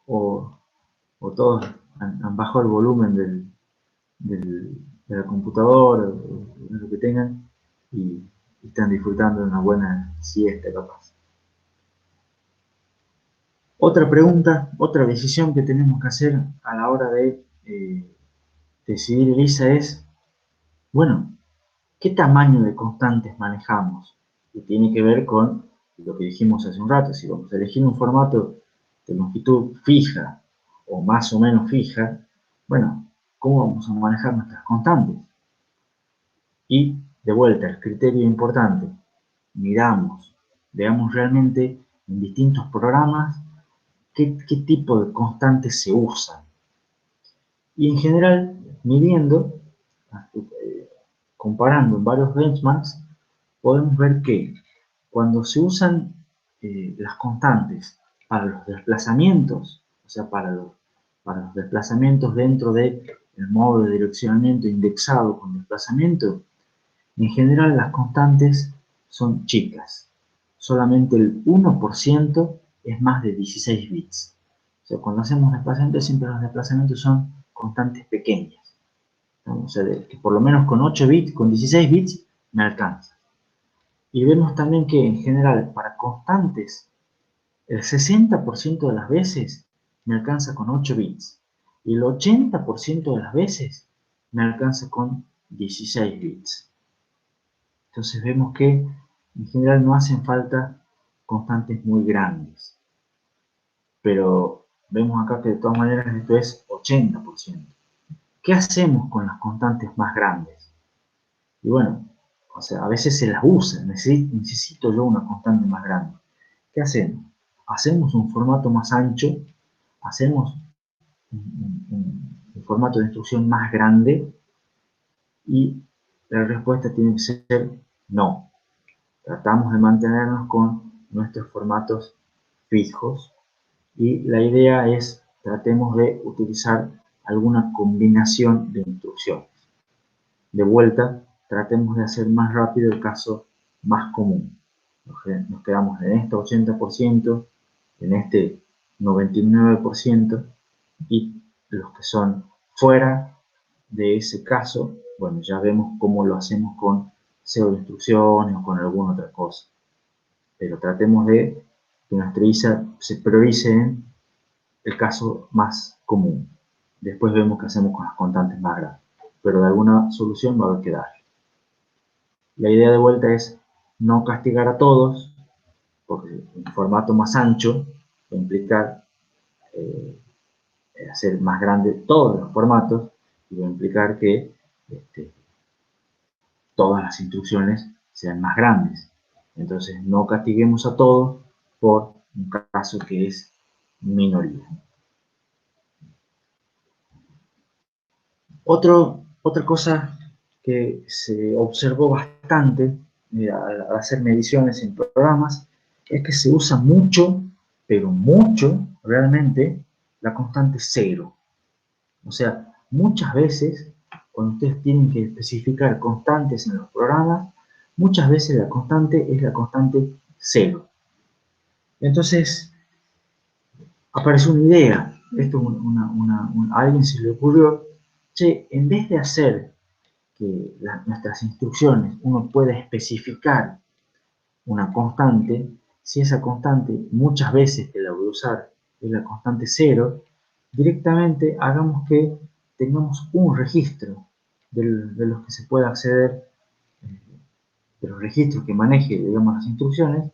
o, o todos han bajado el volumen de la computadora, o lo que tengan, y están disfrutando de una buena siesta capaz. Otra pregunta, otra decisión que tenemos que hacer a la hora de decidir ELISA es, bueno, ¿qué tamaño de constantes manejamos? Y tiene que ver con lo que dijimos hace un rato. Si vamos a elegir un formato de longitud fija o más o menos fija, bueno, ¿cómo vamos a manejar nuestras constantes? Y de vuelta, el criterio importante, veamos realmente en distintos programas qué tipo de constantes se usan. Y en general, midiendo, comparando en varios benchmarks, podemos ver que cuando se usan las constantes para los desplazamientos, o sea, para los desplazamientos dentro del módulo de direccionamiento indexado con desplazamiento, en general las constantes son chicas. Solamente el 1% es más de 16 bits. O sea, cuando hacemos desplazamientos, siempre los desplazamientos son constantes pequeñas. O sea, que por lo menos con 8 bits, con 16 bits, me alcanza. Y vemos también que en general para constantes, el 60% de las veces me alcanza con 8 bits. Y el 80% de las veces me alcanza con 16 bits. Entonces vemos que en general no hacen falta constantes muy grandes. Pero vemos acá que de todas maneras esto es 80%. ¿Qué hacemos con las constantes más grandes? Y bueno, o sea, a veces se las usa, necesito yo una constante más grande. ¿Qué hacemos? Hacemos un formato más ancho, hacemos un formato de instrucción más grande y la respuesta tiene que ser no. Tratamos de mantenernos con nuestros formatos fijos y la idea es tratemos de utilizar alguna combinación de instrucciones. De vuelta, tratemos de hacer más rápido el caso más común. Nos quedamos en este 80%, en este 99% y los que son fuera de ese caso, bueno, ya vemos cómo lo hacemos con pseudo instrucciones o con alguna otra cosa. Pero tratemos de que nuestra ISA se priorice en el caso más común. Después vemos qué hacemos con las constantes más grandes. Pero de alguna solución va a haber que dar. La idea de vuelta es no castigar a todos, porque un formato más ancho va a implicar eh, hacer más grande todos los formatos y va a implicar que todas las instrucciones sean más grandes. Entonces no castiguemos a todos por un caso que es minoría. Otra cosa que se observó bastante al hacer mediciones en programas es que se usa mucho, pero mucho realmente, la constante cero. O sea, muchas veces, cuando ustedes tienen que especificar constantes en los programas, muchas veces la constante es la constante cero. Entonces, aparece una idea. Esto a alguien se le ocurrió, che, en vez de hacer que nuestras instrucciones uno pueda especificar una constante, si esa constante muchas veces que la voy a usar es la constante cero, directamente hagamos que tengamos un registro de los que se pueda acceder, de los registros que maneje, digamos, las instrucciones,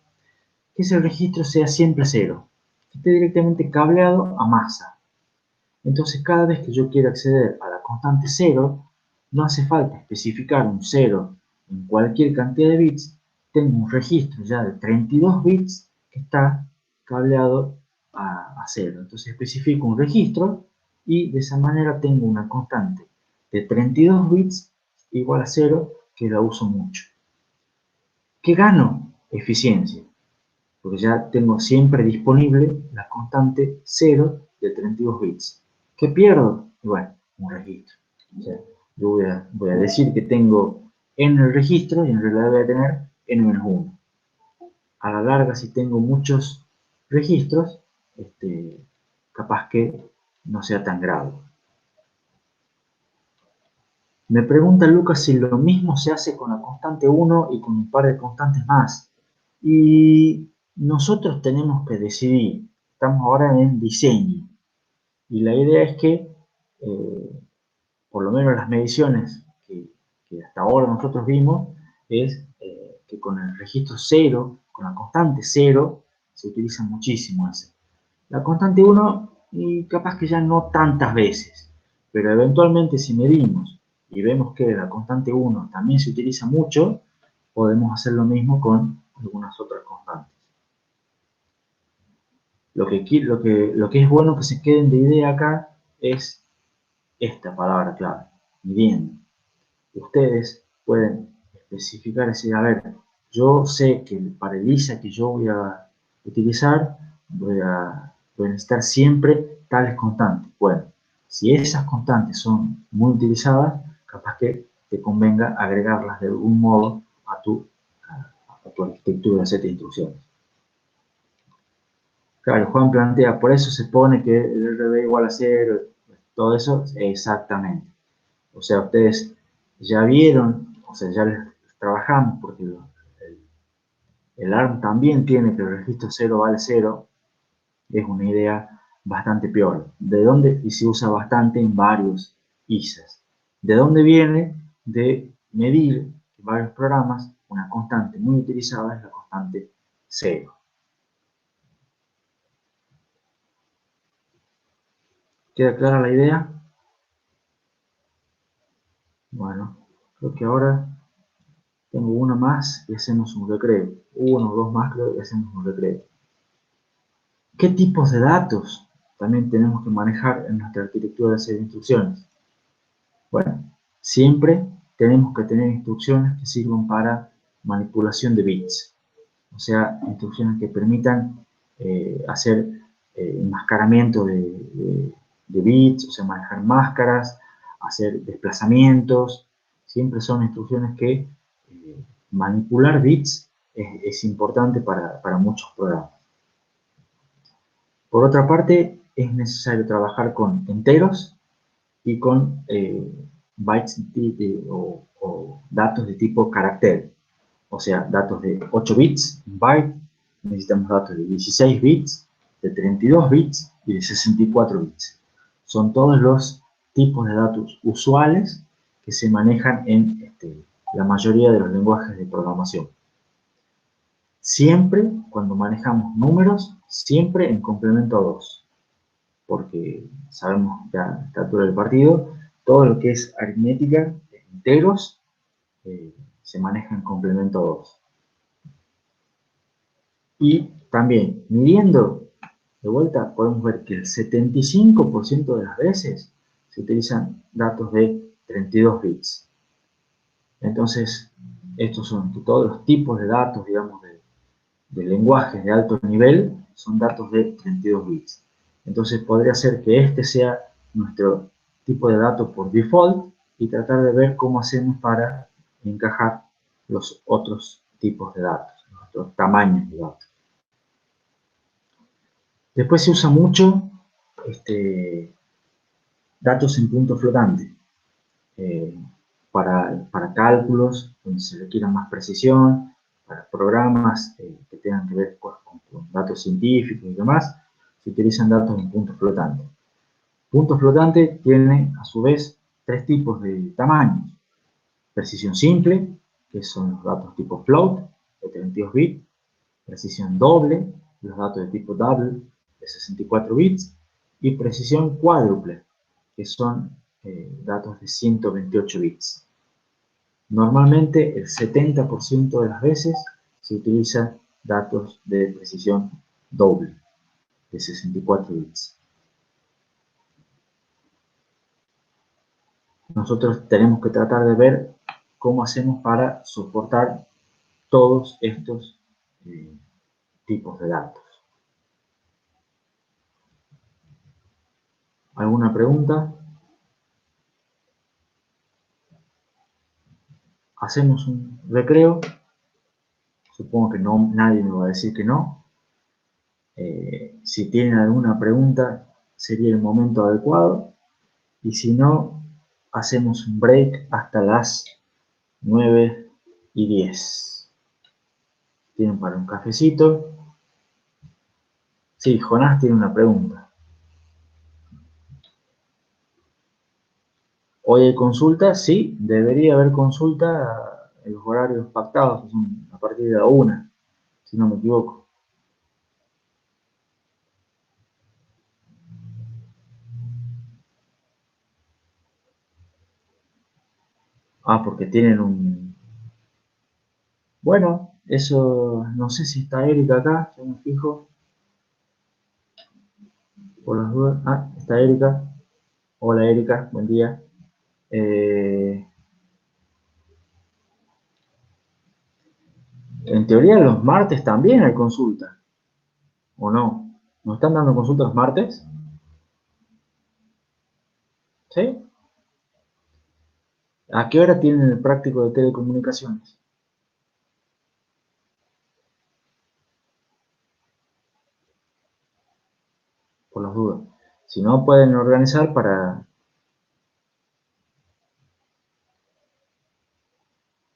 que ese registro sea siempre cero, que esté directamente cableado a masa. Entonces, cada vez que yo quiero acceder a la constante cero, no hace falta especificar un cero en cualquier cantidad de bits, tengo un registro ya de 32 bits que está cableado a cero. Entonces especifico un registro y de esa manera tengo una constante de 32 bits igual a cero que la uso mucho. ¿Qué gano? Eficiencia, porque ya tengo siempre disponible la constante 0 de 32 bits. ¿Qué pierdo? Bueno, un registro. O sea, yo voy a decir que tengo n registros y en realidad voy a tener n-1. A la larga, si tengo muchos registros, capaz que no sea tan grave. Me pregunta Lucas si lo mismo se hace con la constante 1 y con un par de constantes más. Y nosotros tenemos que decidir, estamos ahora en diseño, y la idea es que, por lo menos las mediciones que hasta ahora nosotros vimos, es que con el registro 0, con la constante 0, se utiliza muchísimo ese. La constante 1, y capaz que ya no tantas veces, pero eventualmente si medimos y vemos que la constante 1 también se utiliza mucho, podemos hacer lo mismo con algunas otras constantes. Lo que es bueno que se queden de idea acá es esta palabra clave, midiendo. Ustedes pueden especificar, decir, a ver, yo sé que para el ISA que yo voy a utilizar, voy a necesitar siempre tales constantes. Bueno, si esas constantes son muy utilizadas, capaz que te convenga agregarlas de algún modo a tu arquitectura de set de instrucciones. Claro, Juan plantea, por eso se pone que el RB igual a 0, todo eso, exactamente. O sea, ustedes ya vieron, o sea, ya les trabajamos, porque el ARM también tiene que el registro 0 vale 0, es una idea bastante peor. ¿De dónde? Y se usa bastante en varios ISAs. ¿De dónde viene? De medir en varios programas una constante muy utilizada es la constante 0. ¿Queda clara la idea? Bueno, creo que ahora tengo una más y hacemos un recreo. Uno o dos más creo y hacemos un recreo. ¿Qué tipos de datos también tenemos que manejar en nuestra arquitectura de serie de instrucciones? Bueno, siempre tenemos que tener instrucciones que sirvan para manipulación de bits. O sea, instrucciones que permitan hacer enmascaramiento de bits, o sea, manejar máscaras, hacer desplazamientos. Siempre son instrucciones que manipular bits es importante para muchos programas. Por otra parte, es necesario trabajar con enteros y con bytes o datos de tipo carácter. O sea, datos de 8 bits, un byte, necesitamos datos de 16 bits, de 32 bits y de 64 bits. Son todos los tipos de datos usuales que se manejan en la mayoría de los lenguajes de programación. Siempre, cuando manejamos números, siempre en complemento a 2, porque sabemos que a esta altura del partido, todo lo que es aritmética, enteros, se maneja en complemento a 2. Y también, midiendo, de vuelta, podemos ver que el 75% de las veces se utilizan datos de 32 bits. Entonces, estos son todos los tipos de datos, digamos, de lenguajes de alto nivel, son datos de 32 bits. Entonces, podría ser que este sea nuestro tipo de dato por default y tratar de ver cómo hacemos para encajar los otros tipos de datos, los otros tamaños de datos. Después se usa mucho datos en punto flotante eh, para cálculos donde se requiera más precisión, para programas que tengan que ver con datos científicos y demás, se utilizan datos en punto flotante. Punto flotante tiene a su vez tres tipos de tamaños. Precisión simple, que son los datos tipo float, de 32 bits, precisión doble, los datos de tipo double, de 64 bits, y precisión cuádruple, que son datos de 128 bits. Normalmente el 70% de las veces se utiliza datos de precisión doble, de 64 bits. Nosotros tenemos que tratar de ver cómo hacemos para soportar todos estos eh, tipos de datos. ¿Alguna pregunta? Hacemos un recreo. Supongo que no, nadie me va a decir que no. Si tienen alguna pregunta, sería el momento adecuado. Y si no, hacemos un break hasta las 9:10. ¿Tienen para un cafecito? Sí, Jonás tiene una pregunta. ¿Hoy hay consulta? Sí, debería haber consulta en los horarios pactados, que son a partir de la 1, si no me equivoco. Ah, porque tienen un... Bueno, eso, no sé si está Erika acá, yo me fijo, por las dudas. Ah, está Erika. Hola Erika, buen día. Eh, en teoría los martes también hay consulta, ¿o no? ¿Nos están dando consulta los martes? ¿Sí? ¿A qué hora tienen el práctico de telecomunicaciones? Por las dudas. Si no, pueden organizar para...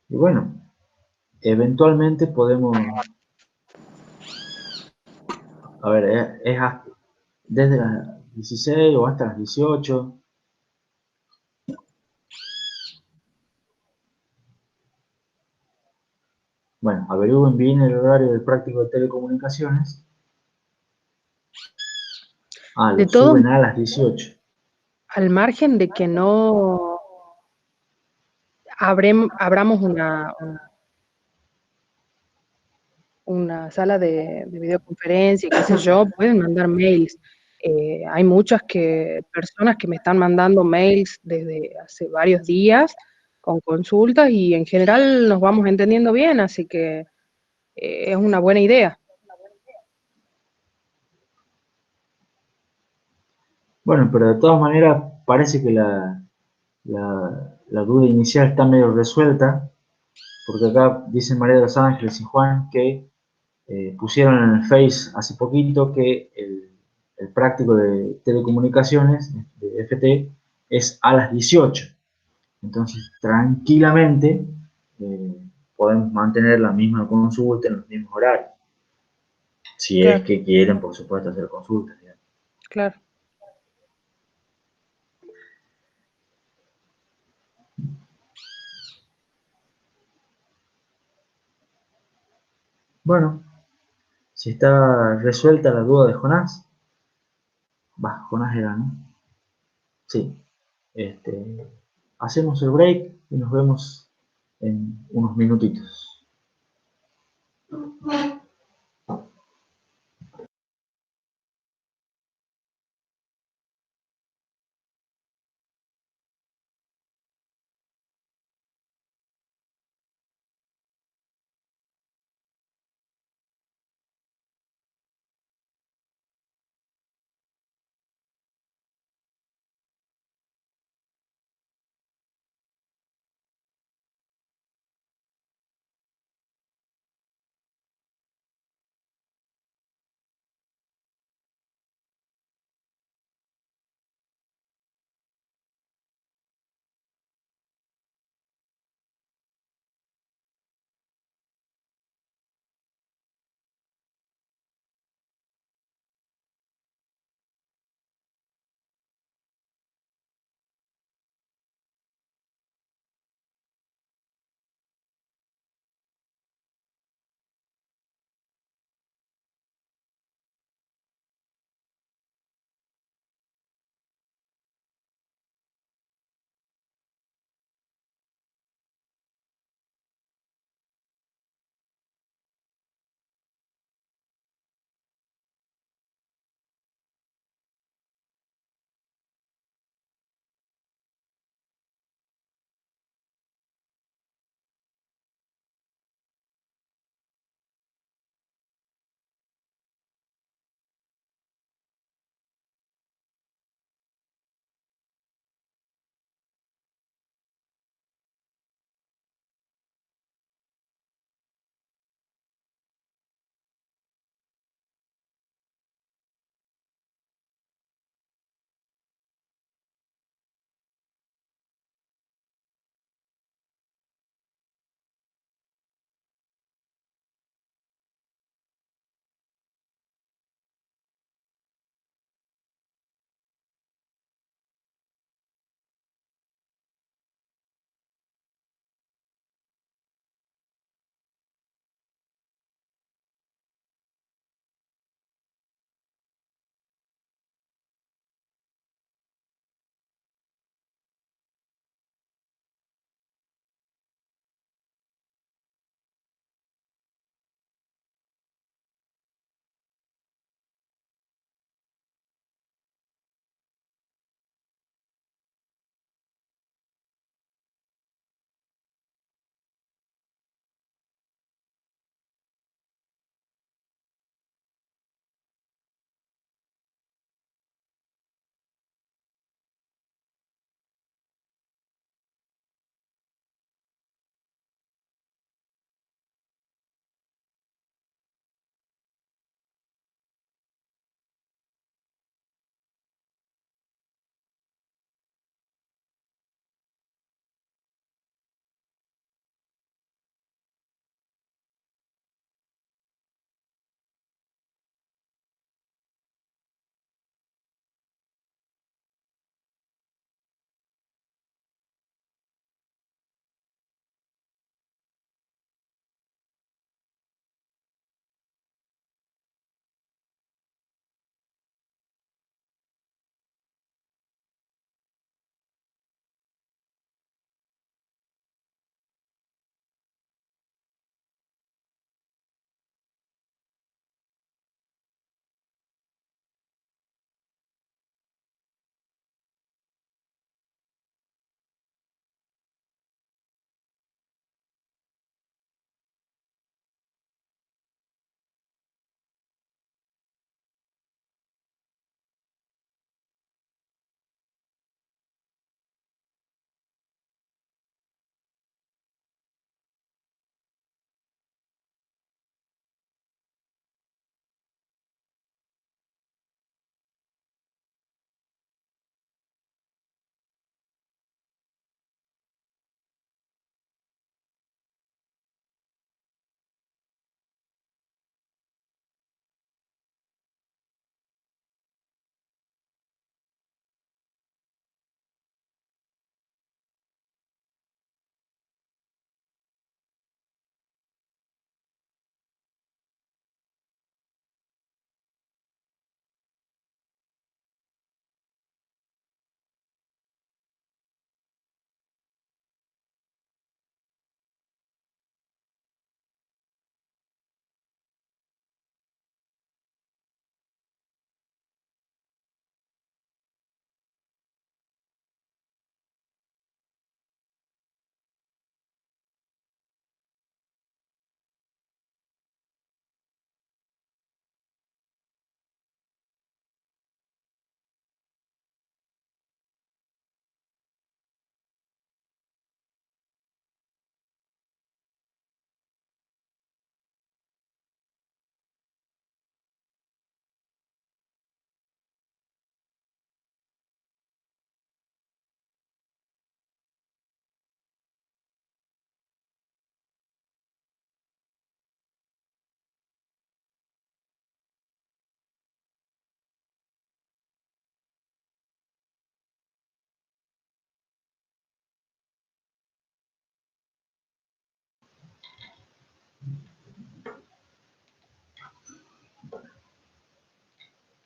Y bueno, eventualmente podemos... A ver, es desde las 16 o hasta las 18. Bueno, averigüen bien el horario del práctico de telecomunicaciones. Ah, De lo todos, suben a las 18. al margen de que no abramos una sala de videoconferencia, qué sé yo, pueden mandar mails. Hay muchas personas que me están mandando mails desde hace varios días con consultas y en general nos vamos entendiendo bien, así que es una buena idea. Bueno, pero de todas maneras parece que la duda inicial está medio resuelta, porque acá dicen María de los Ángeles y Juan que pusieron en el Face hace poquito que el práctico de telecomunicaciones, de FT, es a las 18. Entonces, tranquilamente eh, podemos mantener la misma consulta en los mismos horarios. Si es Claro, que quieren, por supuesto, hacer consultas. ¿Ya? claro. Bueno, si está resuelta la duda de Jonás, Jonás era, ¿no? Sí. Este, hacemos el break y nos vemos en unos minutitos.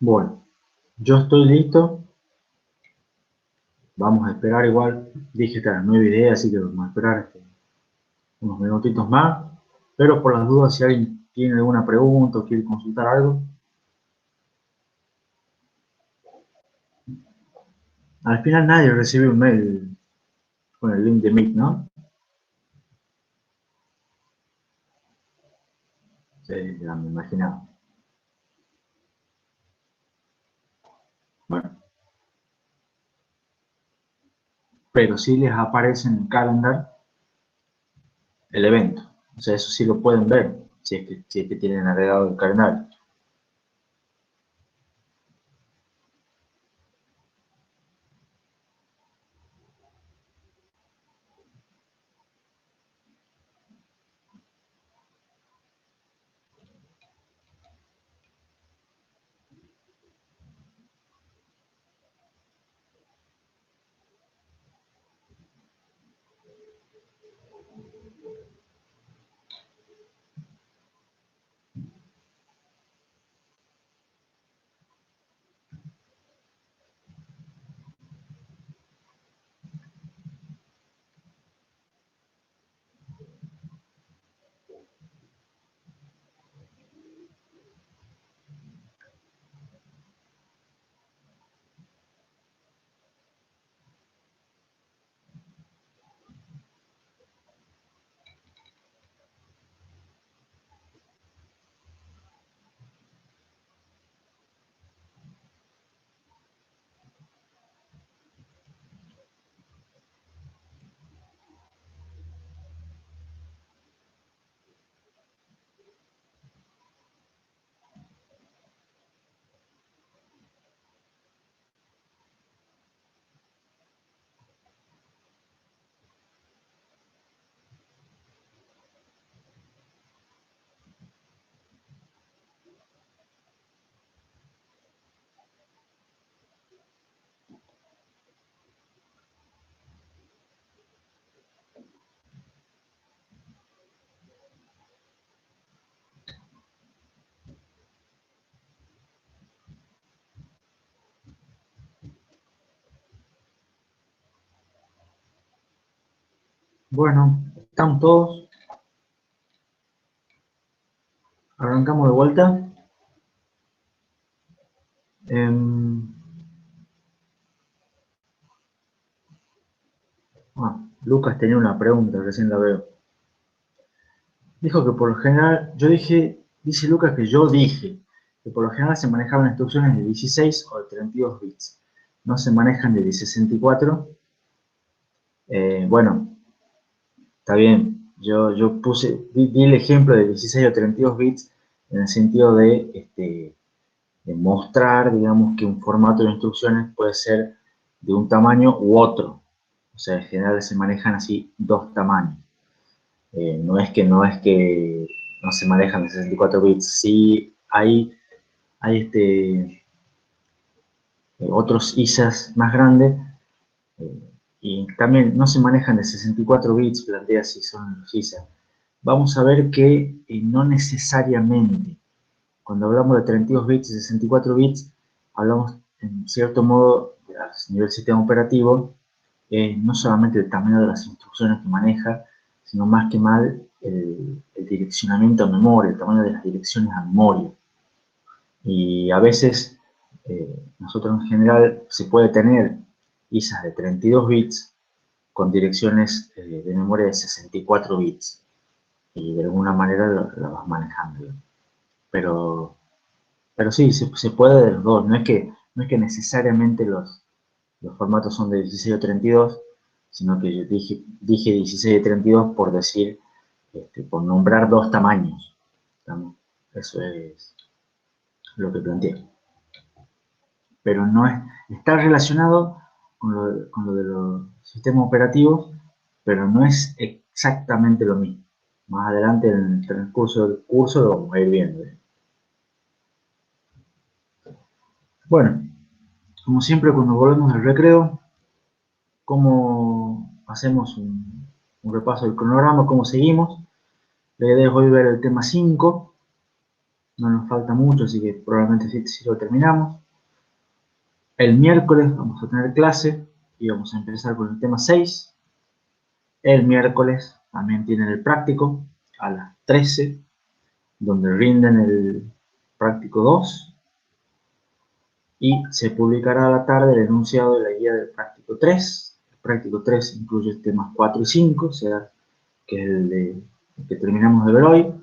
Bueno, yo estoy listo. Vamos a esperar igual. Dije que hasta las 9:10, así que vamos a esperar unos minutitos más. Pero por las dudas, si alguien tiene alguna pregunta o quiere consultar algo. Al final nadie recibe un mail con el link de Meet, ¿no? Sí, ya me imaginaba. Bueno, pero sí les aparece en el calendar el evento. O sea, eso sí lo pueden ver, si es que tienen agregado el calendario. Bueno, estamos todos. Arrancamos de vuelta. Em, Lucas tenía una pregunta, recién la veo. Dijo que por lo general, dice Lucas que yo dije que por lo general se manejaban instrucciones de 16 o de 32 bits. No se manejan de 64. Bueno, está bien. Yo di el ejemplo de 16 o 32 bits en el sentido de mostrar, digamos, que un formato de instrucciones puede ser de un tamaño u otro. O sea, en general se manejan así dos tamaños. No es que no se manejan de 64 bits. Sí hay otros ISAs más grandes y también no se manejan de 64 bits, plantea si son los ISAs. Vamos a ver que no necesariamente, cuando hablamos de 32 bits y 64 bits, hablamos en cierto modo a nivel sistema operativo, no solamente del tamaño de las instrucciones que maneja, sino más que mal el direccionamiento a memoria, el tamaño de las direcciones a memoria. Y a veces nosotros en general se puede tener ISAs de 32 bits con direcciones de memoria de 64 bits y de alguna manera la vas manejando. Pero, pero sí, se puede de los dos. No es que necesariamente los formatos son de 16 o 32, sino que yo dije 16 o 32 por decir, por nombrar dos tamaños. ¿Estamos? Eso es lo que planteé. Pero no está relacionado con lo de los sistemas operativos, pero no es exactamente lo mismo. Más adelante en el transcurso del curso lo vamos a ir viendo. Bueno, como siempre cuando volvemos al recreo, cómo hacemos un repaso del cronograma, cómo seguimos. La idea es hoy ver el tema 5 no nos falta mucho, así que probablemente sí lo terminamos. El miércoles vamos a tener clase y vamos a empezar con el tema 6. El miércoles también tienen el práctico a las 13, donde rinden el práctico 2 y se publicará a la tarde el enunciado de la guía del práctico 3. El práctico 3 incluye temas 4 y 5, o sea, que es el que terminamos de ver hoy,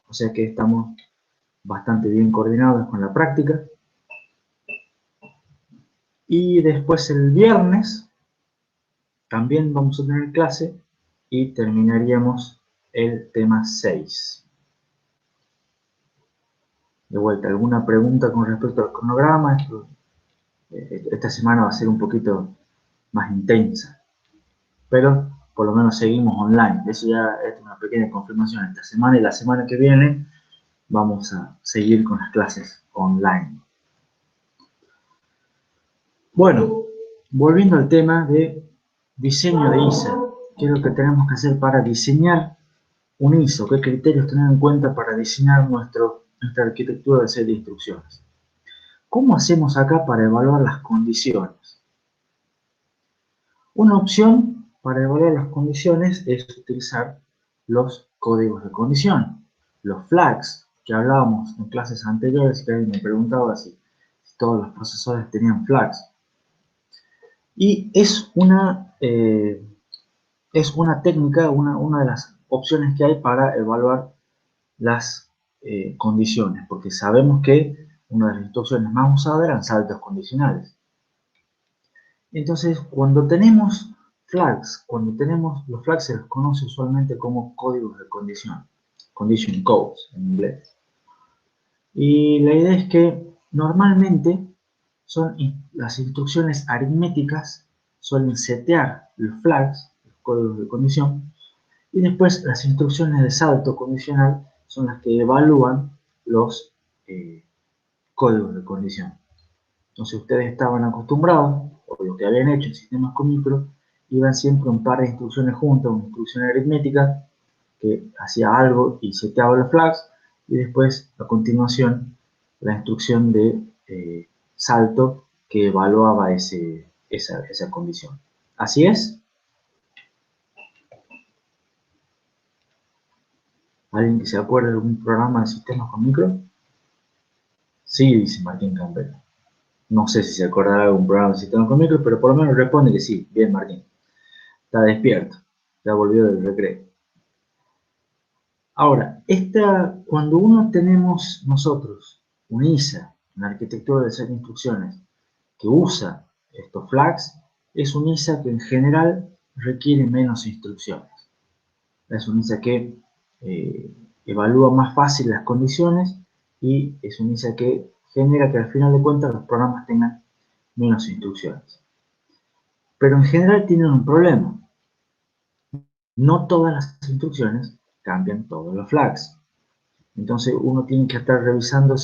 o sea que estamos bastante bien coordinados con la práctica. Y después el viernes también vamos a tener clase y terminaríamos el tema 6. De vuelta, ¿alguna pregunta con respecto al cronograma? Esta semana va a ser un poquito más intensa, pero por lo menos seguimos online. Eso ya es una pequeña confirmación. Esta semana y la semana que viene vamos a seguir con las clases online. Bueno, volviendo al tema de diseño de ISA, ¿qué es lo que tenemos que hacer para diseñar un ISO? ¿Qué criterios tener en cuenta para diseñar nuestra arquitectura de set de instrucciones? ¿Cómo hacemos acá para evaluar las condiciones? Una opción para evaluar las condiciones es utilizar los códigos de condición, los flags, que hablábamos en clases anteriores, que alguien me preguntaba si todos los procesadores tenían flags. Y es una técnica, una de las opciones que hay para evaluar las condiciones, porque sabemos que una de las instrucciones más usadas eran saltos condicionales. Entonces, cuando tenemos flags, los flags se los conoce usualmente como códigos de condición, condition codes en inglés. Y la idea es que normalmente son las instrucciones aritméticas suelen setear los flags, los códigos de condición, y después las instrucciones de salto condicional son las que evalúan los códigos de condición. Entonces ustedes estaban acostumbrados, o lo que habían hecho en sistemas con micro, iban siempre un par de instrucciones juntas, una instrucción aritmética que hacía algo y seteaba los flags, y después, a continuación, la instrucción de salto que evaluaba esa condición. ¿Así es? ¿Alguien que se acuerde de algún programa de sistemas con micro? Sí, dice Martín Campbell. No sé si se acordará de algún programa de sistemas con micro, pero por lo menos responde que sí. Bien, Martín. Está despierto. Ya volvió del recreo. Ahora, cuando tenemos nosotros un ISA, una arquitectura de set de instrucciones, que usa estos flags, es un ISA que en general requiere menos instrucciones. Es un ISA que evalúa más fácil las condiciones y es un ISA que genera que al final de cuentas los programas tengan menos instrucciones. Pero en general tienen un problema. No todas las instrucciones cambian todos los flags. Entonces uno tiene que estar revisando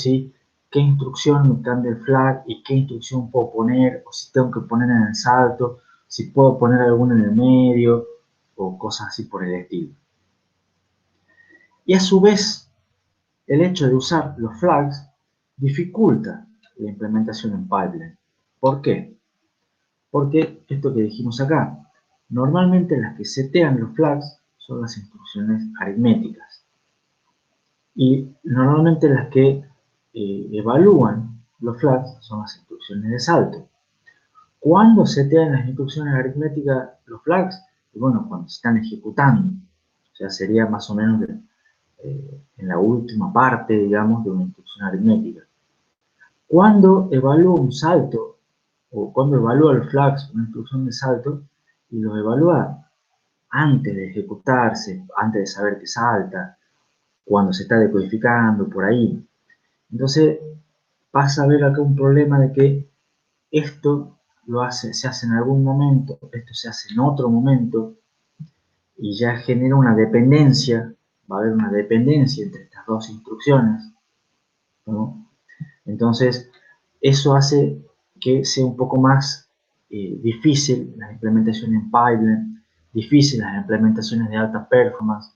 qué instrucción me cambia el flag y qué instrucción puedo poner, o si tengo que poner en el salto, si puedo poner alguna en el medio, o cosas así por el estilo. Y a su vez, el hecho de usar los flags dificulta la implementación en pipeline. ¿Por qué? Porque esto que dijimos acá, normalmente las que setean los flags son las instrucciones aritméticas. Y normalmente las que evalúan los flags son las instrucciones de salto. ¿Cuándo setean las instrucciones aritméticas los flags? Y bueno, cuando se están ejecutando. O sea, sería más o menos en la última parte, digamos, de una instrucción aritmética. Cuando evalúa un salto, o cuando evalúa los flags, una instrucción de salto, y los evalúa antes de ejecutarse, antes de saber que salta, cuando se está decodificando, por ahí. Entonces pasa a haber acá un problema de que esto se hace en algún momento, esto se hace en otro momento, y ya genera una dependencia, va a haber una dependencia entre estas dos instrucciones, ¿no? Entonces, eso hace que sea un poco más difícil la implementación en pipeline, difícil las implementaciones de alta performance,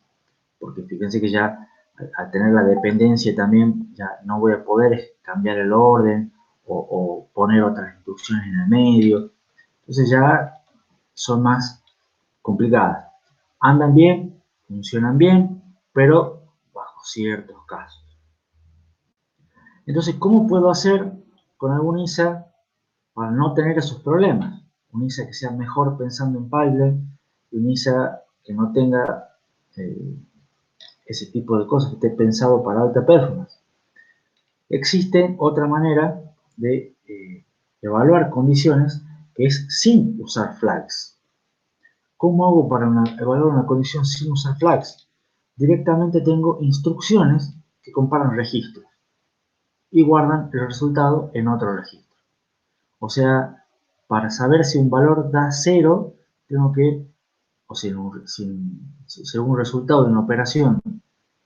porque fíjense que ya al tener la dependencia también, ya no voy a poder cambiar el orden o poner otras instrucciones en el medio. Entonces ya son más complicadas. Andan bien, funcionan bien, pero bajo ciertos casos. Entonces, ¿cómo puedo hacer con algún ISA para no tener esos problemas? Un ISA que sea mejor pensando en pipeline, y un ISA que no tenga ese tipo de cosas, que esté pensado para alta performance. Existe otra manera de evaluar condiciones que es sin usar flags. ¿Cómo hago para evaluar una condición sin usar flags? Directamente tengo instrucciones que comparan registros y guardan el resultado en otro registro. O sea, para saber si un valor da 0, tengo que, o si un resultado de una operación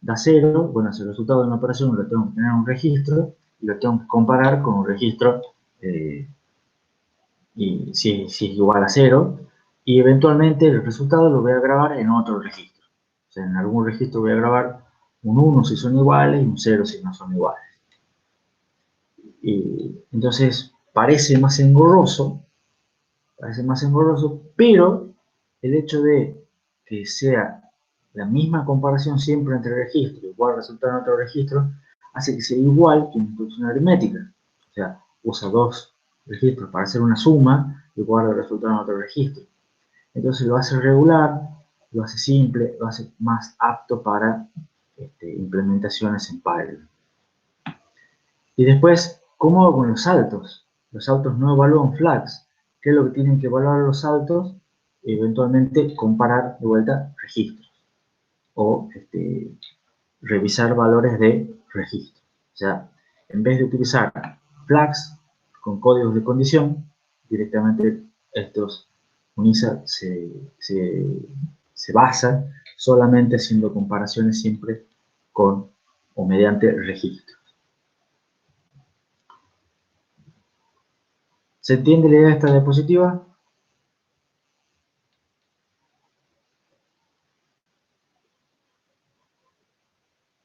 da 0, bueno, ese resultado de una operación lo tengo que tener en un registro y lo tengo que comparar con un registro y si es igual a 0, y eventualmente el resultado lo voy a grabar en otro registro. O sea, en algún registro voy a grabar un 1 si son iguales y un 0 si no son iguales. Y entonces parece más engorroso, pero el hecho de que sea la misma comparación siempre entre registros, igual resultado en otro registro, hace que sea igual que una instrucción aritmética. O sea, usa dos registros para hacer una suma y guarda el resultado en otro registro. Entonces lo hace regular, lo hace simple, lo hace más apto para implementaciones en Python. Y después, ¿cómo hago con los saltos? Los saltos no evalúan flags. ¿Qué es lo que tienen que evaluar los saltos? Eventualmente comparar de vuelta registros o revisar valores de registro. O sea, en vez de utilizar flags con códigos de condición, directamente estos UNISA se basa solamente haciendo comparaciones siempre con o mediante registros. ¿Se entiende la idea de esta diapositiva?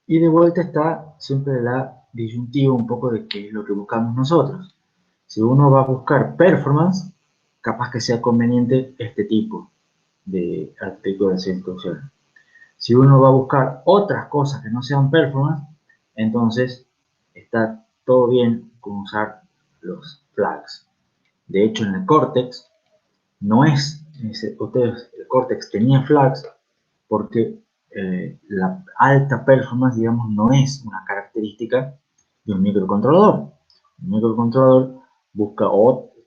Y de vuelta está siempre la disyuntiva un poco de qué es lo que buscamos nosotros. Si uno va a buscar performance, capaz que sea conveniente este tipo de artículo de instrucciones. Si uno va a buscar otras cosas que no sean performance, entonces está todo bien con usar los flags. De hecho, en el Cortex no es, el Cortex tenía flags porque la alta performance, digamos, no es una característica de un microcontrolador. Un microcontrolador busca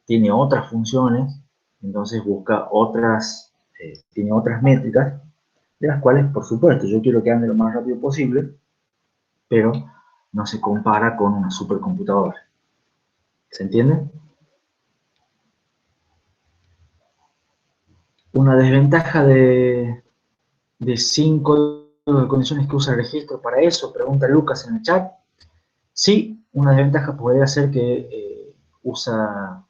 tiene otras funciones, entonces busca tiene otras métricas, de las cuales, por supuesto, yo quiero que ande lo más rápido posible, pero no se compara con una supercomputadora. ¿Se entiende? Una desventaja de 5 condiciones que usa el registro para eso, pregunta Lucas en el chat. Sí, una desventaja podría ser que usa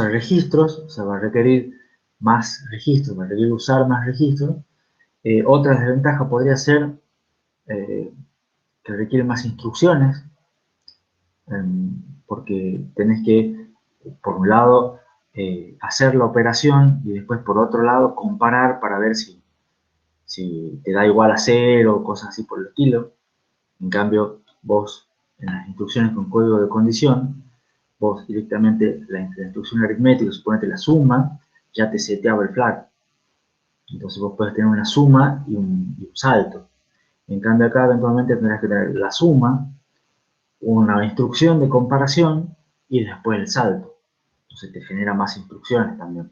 registros, o sea, va a requerir más registros, va a requerir usar más registros. Otra desventaja podría ser que requiere más instrucciones, porque tenés que, por un lado, hacer la operación y después, por otro lado, comparar para ver si te da igual a 0 o cosas así por el estilo. En cambio, vos, en las instrucciones con código de condición, vos directamente la instrucción aritmética, suponete la suma, ya te seteaba el flag. Entonces vos podés tener una suma y un salto. En cambio acá eventualmente tendrás que tener la suma, una instrucción de comparación y después el salto. Entonces te genera más instrucciones también.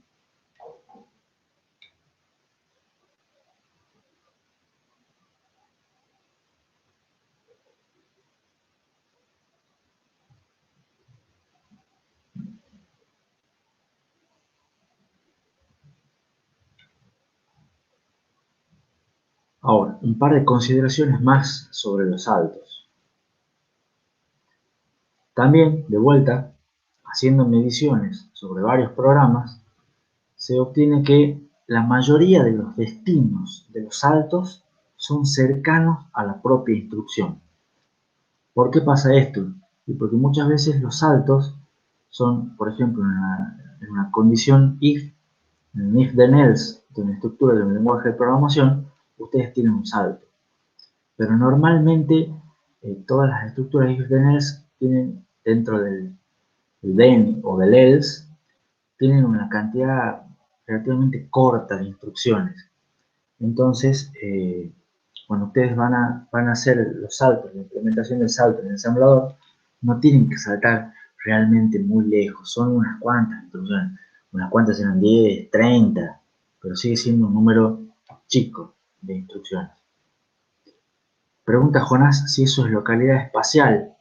Ahora, un par de consideraciones más sobre los saltos. También, de vuelta, haciendo mediciones sobre varios programas, se obtiene que la mayoría de los destinos de los saltos son cercanos a la propia instrucción. ¿Por qué pasa esto? Y porque muchas veces los saltos son, por ejemplo, en una condición if, en un if then else de una estructura de un lenguaje de programación, ustedes tienen un salto. Pero normalmente todas las estructuras if then else tienen dentro del then o del else, tienen una cantidad relativamente corta de instrucciones. Entonces, cuando ustedes van a hacer los saltos, la implementación del salto en el ensamblador, no tienen que saltar realmente muy lejos, son unas cuantas instrucciones, unas cuantas serán 10, 30, pero sigue siendo un número chico de instrucciones. Pregunta Jonás si eso es localidad espacial.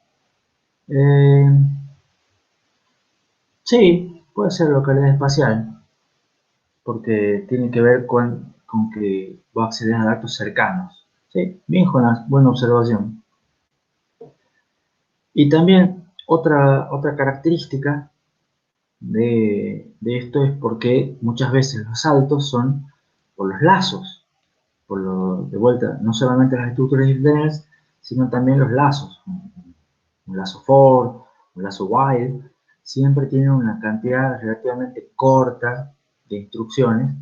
Sí, puede ser localidad espacial, porque tiene que ver con que va a acceder a datos cercanos. Sí, bien Jonás, buena observación. Y también otra característica de esto es porque muchas veces los saltos son por los lazos, de vuelta, no solamente las estructuras if-then-else, sino también los lazos. Un lazo for, un lazo while, siempre tienen una cantidad relativamente corta de instrucciones.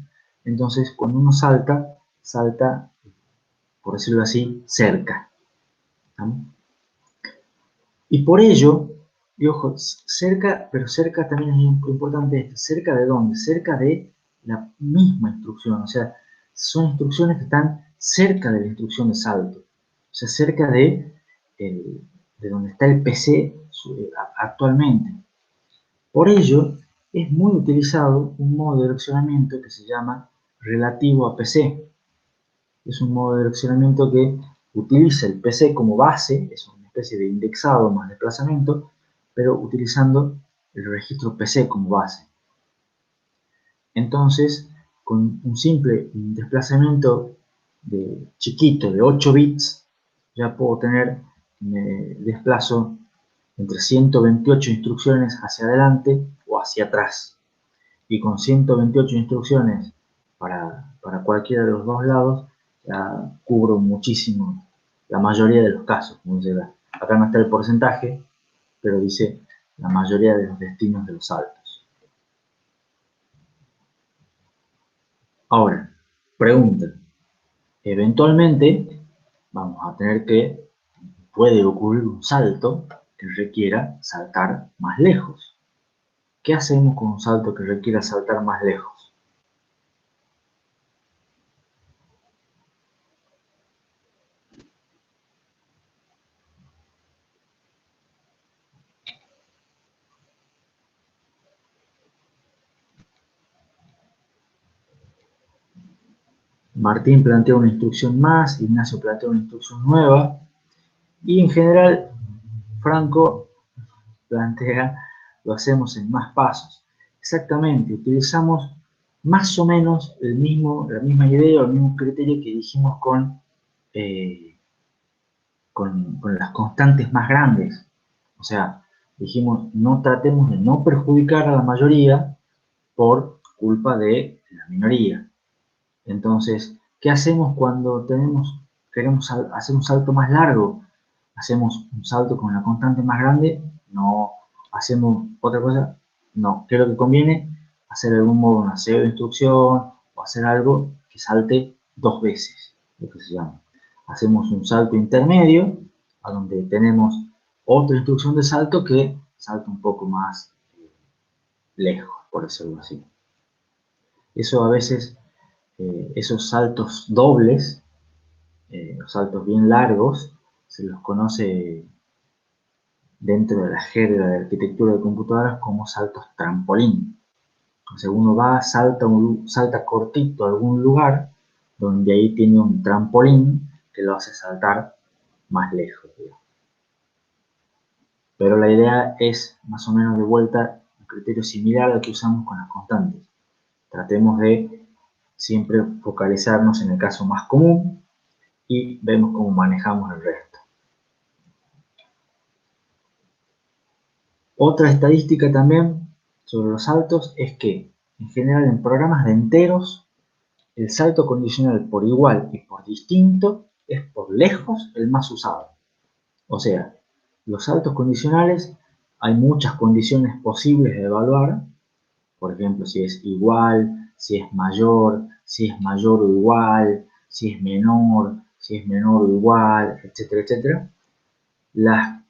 Entonces, cuando uno salta, por decirlo así, cerca. ¿No? Y por ello, y ojo, cerca, pero cerca también es importante esto, ¿cerca de dónde? Cerca de la misma instrucción, o sea, son instrucciones que están cerca de la instrucción de salto, o sea, cerca de donde está el PC actualmente. Por ello, es muy utilizado un modo de direccionamiento que se llama relativo a PC. Es un modo de direccionamiento que utiliza el PC como base, es una especie de indexado más desplazamiento, pero utilizando el registro PC como base. Entonces, con un simple desplazamiento chiquito de 8 bits, ya puedo tener, me desplazo entre 128 instrucciones hacia adelante o hacia atrás. Y con 128 instrucciones para cualquiera de los dos lados, ya cubro muchísimo, la mayoría de los casos. Acá no está el porcentaje, pero dice la mayoría de los destinos de los saltos. Ahora, pregunta. Eventualmente vamos a puede ocurrir un salto que requiera saltar más lejos. ¿Qué hacemos con un salto que requiera saltar más lejos? Martín plantea una instrucción más, Ignacio plantea una instrucción nueva, y en general Franco plantea, lo hacemos en más pasos. Exactamente, utilizamos más o menos la misma idea o el mismo criterio que dijimos con las constantes más grandes. O sea, dijimos, no tratemos de no perjudicar a la mayoría por culpa de la minoría. Entonces, ¿qué hacemos cuando queremos hacer un salto más largo? ¿Hacemos un salto con la constante más grande? No. ¿Hacemos otra cosa? No. ¿Qué es lo que conviene? Hacer algún modo, una serie de instrucción o hacer algo que salte 2 veces, lo que se llama. Hacemos un salto intermedio, a donde tenemos otra instrucción de salto que salta un poco más lejos, por decirlo así. Eso a veces, esos saltos dobles, los saltos bien largos, se los conoce dentro de la jerga de arquitectura de computadoras como saltos trampolín. O sea, uno va, salta cortito a algún lugar donde ahí tiene un trampolín que lo hace saltar más lejos, digamos. Pero la idea es más o menos de vuelta un criterio similar al que usamos con las constantes. Tratemos de siempre focalizarnos en el caso más común y vemos cómo manejamos el resto. Otra estadística también sobre los saltos es que, en general, en programas de enteros, el salto condicional por igual y por distinto es por lejos el más usado. O sea, los saltos condicionales, hay muchas condiciones posibles de evaluar. Por ejemplo, si es igual, si es mayor o igual, si es menor o igual, etcétera, etcétera. Las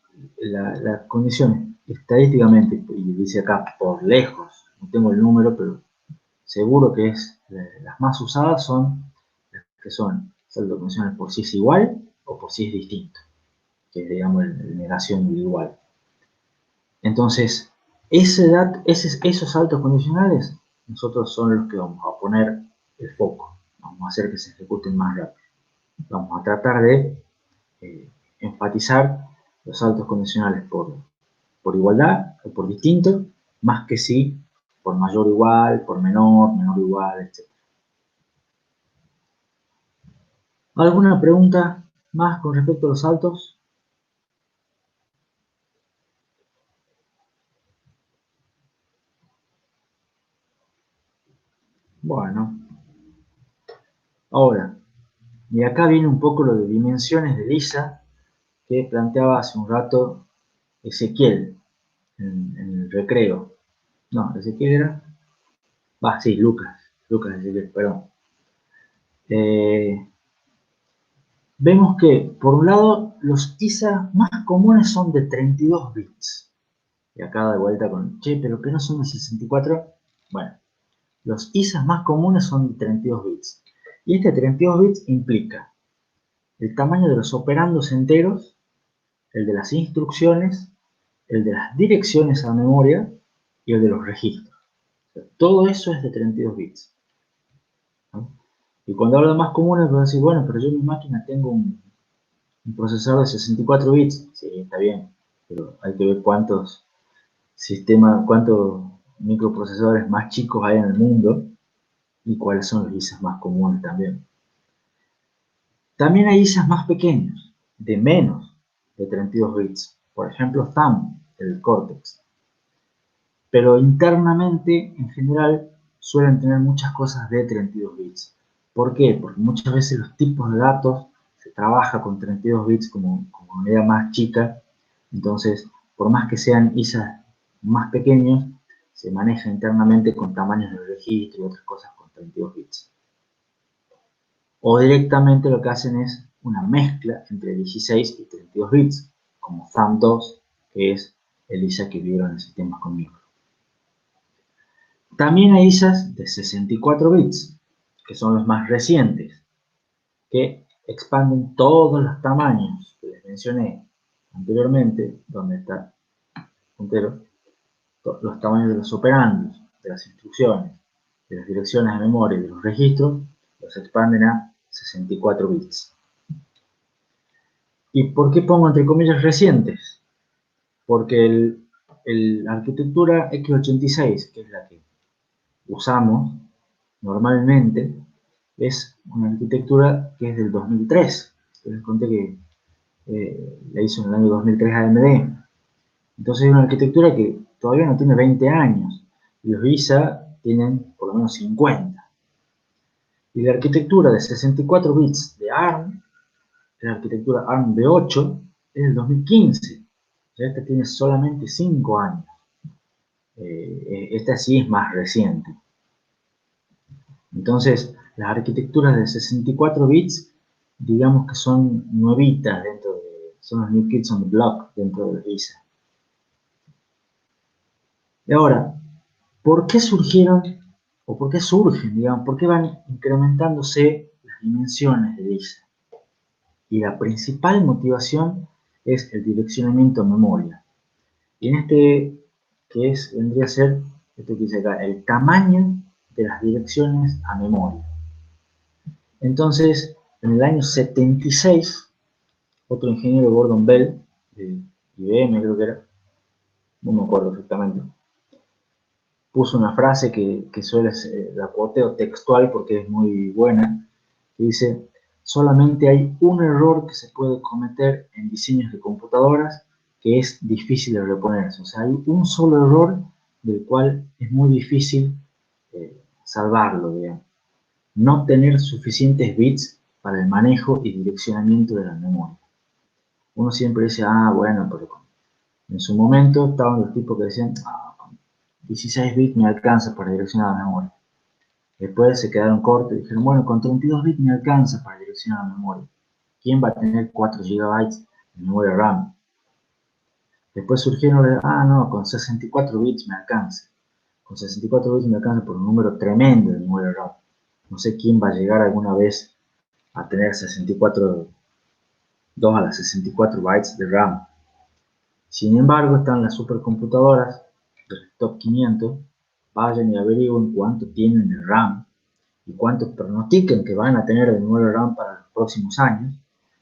condiciones estadísticamente, y dice acá por lejos, no tengo el número, pero seguro que es las más usadas son las que son salto condicional por si es igual o por si es distinto, que es, digamos, la negación del igual. Entonces, esos saltos condicionales, nosotros son los que vamos a poner el foco, vamos a hacer que se ejecuten más rápido. Vamos a tratar de enfatizar los saltos condicionales por igualdad o por distinto, más que si por mayor o igual, por menor o igual, etc. ¿Alguna pregunta más con respecto a los saltos? Bueno, ahora, y acá viene un poco lo de dimensiones de Lisa que planteaba hace un rato Ezequiel en el recreo. No, Ezequiel era... sí, Lucas Ezequiel, perdón. Vemos que, por un lado, los ISA más comunes son de 32 bits. Y acá de vuelta con, che, pero ¿qué no son de 64? Bueno, los ISA más comunes son de 32 bits. Y este 32 bits implica el tamaño de los operandos enteros, el de las instrucciones, el de las direcciones a memoria y el de los registros. O sea, todo eso es de 32 bits. ¿No? Y cuando hablo de más comunes, voy a decir, bueno, pero yo en mi máquina tengo un procesador de 64 bits. Sí, está bien, pero hay que ver cuántos microprocesadores más chicos hay en el mundo y cuáles son los ISAs más comunes también. También hay ISAs más pequeños, de menos de 32 bits. Por ejemplo, Thumb, el Cortex. Pero internamente, en general, suelen tener muchas cosas de 32 bits. ¿Por qué? Porque muchas veces los tipos de datos se trabaja con 32 bits como unidad más chica. Entonces, por más que sean ISAs más pequeños, se maneja internamente con tamaños de registro y otras cosas con 32 bits. O directamente lo que hacen es una mezcla entre 16 y 32 bits, como Thumb2, que es el ISA que vieron en sistemas con micro. También hay ISAs de 64 bits, que son los más recientes, que expanden todos los tamaños que les mencioné anteriormente, donde está puntero, los tamaños de los operandos, de las instrucciones, de las direcciones de memoria y de los registros, los expanden a 64 bits. ¿Y por qué pongo entre comillas recientes? Porque la arquitectura x86, que es la que usamos normalmente, es una arquitectura que es del 2003. Les conté que la hizo en el año 2003 AMD. Entonces es una arquitectura que todavía no tiene 20 años. Y los ISA tienen por lo menos 50. Y la arquitectura de 64 bits de ARM, la arquitectura ARM V8, es del 2015. Ya esta tiene solamente 5 años. Esta sí es más reciente. Entonces, las arquitecturas de 64 bits, digamos que son nuevitas son los New Kids on the Block dentro de ISA. Y ahora, ¿por qué surgieron, o por qué surgen, digamos, por qué van incrementándose las dimensiones de ISA? Y la principal motivación es el direccionamiento en memoria. Y en este, vendría a ser, esto que dice acá, el tamaño de las direcciones a memoria. Entonces, en el año 76, otro ingeniero, Gordon Bell, de IBM creo que era, no me acuerdo exactamente, puso una frase que suele ser, la quoteo textual porque es muy buena, que dice, solamente hay un error que se puede cometer en diseños de computadoras que es difícil de reponerse. O sea, hay un solo error del cual es muy difícil salvarlo, digamos. no tener suficientes bits para el manejo y direccionamiento de la memoria. Uno siempre dice, ah, bueno, pero en su momento estaban los tipos que decían, ah, 16 bits me alcanza para direccionar la memoria. Después se quedaron cortos y dijeron, bueno, con 32 bits me alcanza para direccionar la memoria. ¿Quién va a tener 4 GB de memoria RAM? Después surgieron, ah, no, con 64 bits me alcanza. Con 64 bits me alcanza por un número tremendo de memoria RAM. No sé quién va a llegar alguna vez a tener 2 a las 64 bytes de RAM. Sin embargo, están las supercomputadoras del top 500. Vayan y averigüen cuánto tienen de RAM y cuánto pronostican que van a tener de memoria RAM para los próximos años.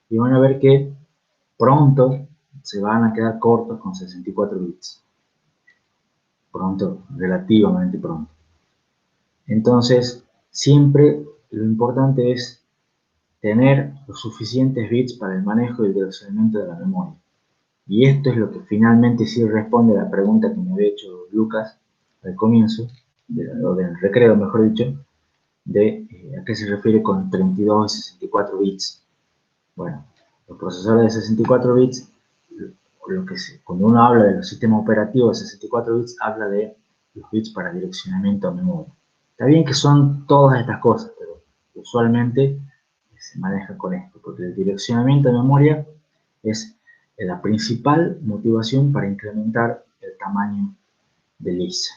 Y van a ver que pronto se van a quedar cortos con 64 bits. Pronto, relativamente pronto. Entonces, siempre lo importante es tener los suficientes bits para el manejo y el direccionamiento de la memoria. Y esto es lo que finalmente sí responde a la pregunta que me había hecho Lucas al comienzo, o del recreo, mejor dicho, de a qué se refiere con 32 y 64 bits. Bueno, los procesadores de 64 bits, cuando uno habla de los sistemas operativos de 64 bits, habla de los bits para direccionamiento a memoria. Está bien que son todas estas cosas, pero usualmente se maneja con esto, porque el direccionamiento de memoria es la principal motivación para incrementar el tamaño del ISA.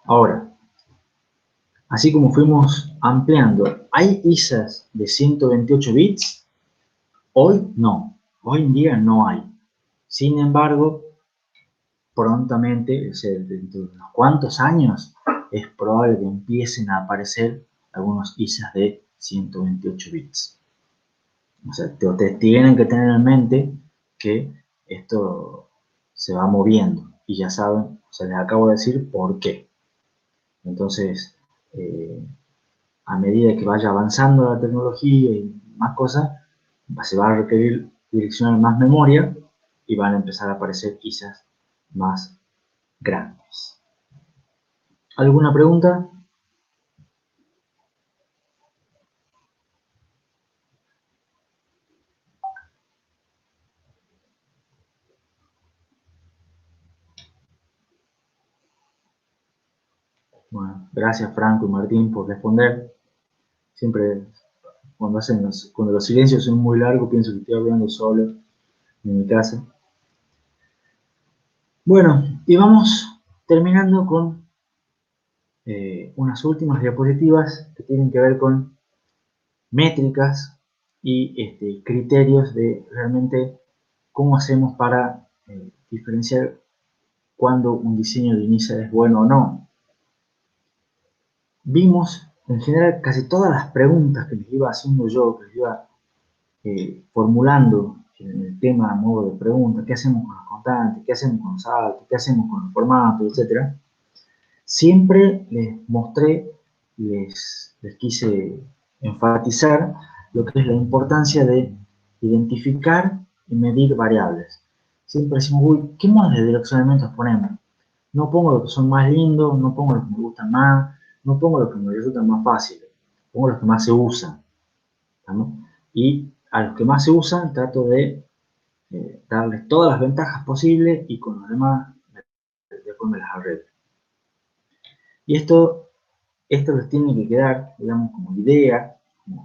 Ahora, así como fuimos ampliando, ¿hay ISAs de 128 bits? Hoy no, hoy en día no hay. Sin embargo, prontamente, dentro de unos cuantos años, es probable que empiecen a aparecer algunos ISAs de 128 bits. O sea, te tienen que tener en mente que esto se va moviendo y ya saben, o sea, les acabo de decir por qué. Entonces, a medida que vaya avanzando la tecnología y más cosas, se va a requerir direccionar más memoria y van a empezar a aparecer ISAs más grandes. ¿Alguna pregunta? Bueno, gracias Franco y Martín por responder. Siempre cuando los silencios son muy largos pienso que estoy hablando solo en mi casa. Bueno, y vamos terminando con unas últimas diapositivas que tienen que ver con métricas y criterios de realmente cómo hacemos para diferenciar cuando un diseño de inicio es bueno o no. Vimos en general casi todas las preguntas que les iba haciendo yo, que les iba formulando en el tema a modo de pregunta, qué hacemos con los constantes, qué hacemos con los saltos, qué hacemos con los formatos, etc. Siempre les mostré, les quise enfatizar lo que es la importancia de identificar y medir variables. Siempre decimos, uy, ¿qué modos de direccionamientos ponemos? No pongo los que son más lindos, no pongo los que me gustan más, no pongo los que me resultan más fáciles, pongo los que más se usan. ¿No? Y a los que más se usan trato de darles todas las ventajas posibles y con los demás después me las arreglo. Y esto les tiene que quedar, digamos, como idea,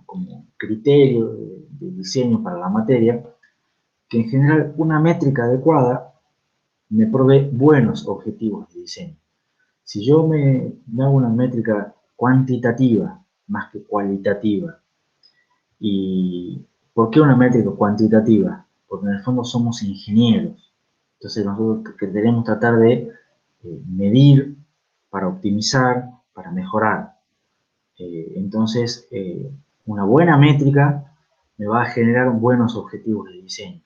como criterio de diseño para la materia, que en general una métrica adecuada me provee buenos objetivos de diseño. Si yo me hago una métrica cuantitativa más que cualitativa, ¿y por qué una métrica cuantitativa? Porque en el fondo somos ingenieros. Entonces nosotros queremos tratar de medir para optimizar, para mejorar. Entonces, una buena métrica me va a generar buenos objetivos de diseño.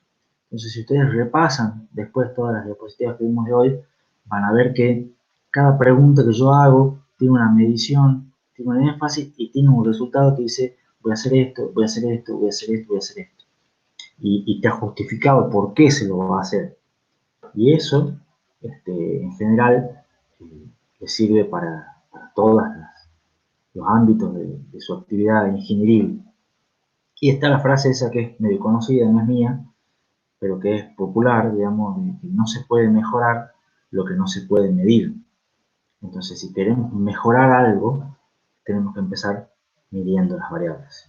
Entonces, si ustedes repasan después todas las diapositivas que vimos de hoy, van a ver que cada pregunta que yo hago tiene una medición, tiene un énfasis y tiene un resultado que dice, voy a hacer esto, voy a hacer esto, voy a hacer esto, voy a hacer esto. Y te ha justificado por qué se lo va a hacer. Y eso, en general, le sirve para todas los ámbitos de su actividad ingenieril. Y está la frase esa que es medio conocida, no es mía, pero que es popular, digamos, de que no se puede mejorar lo que no se puede medir. Entonces, si queremos mejorar algo, tenemos que empezar midiendo las variables.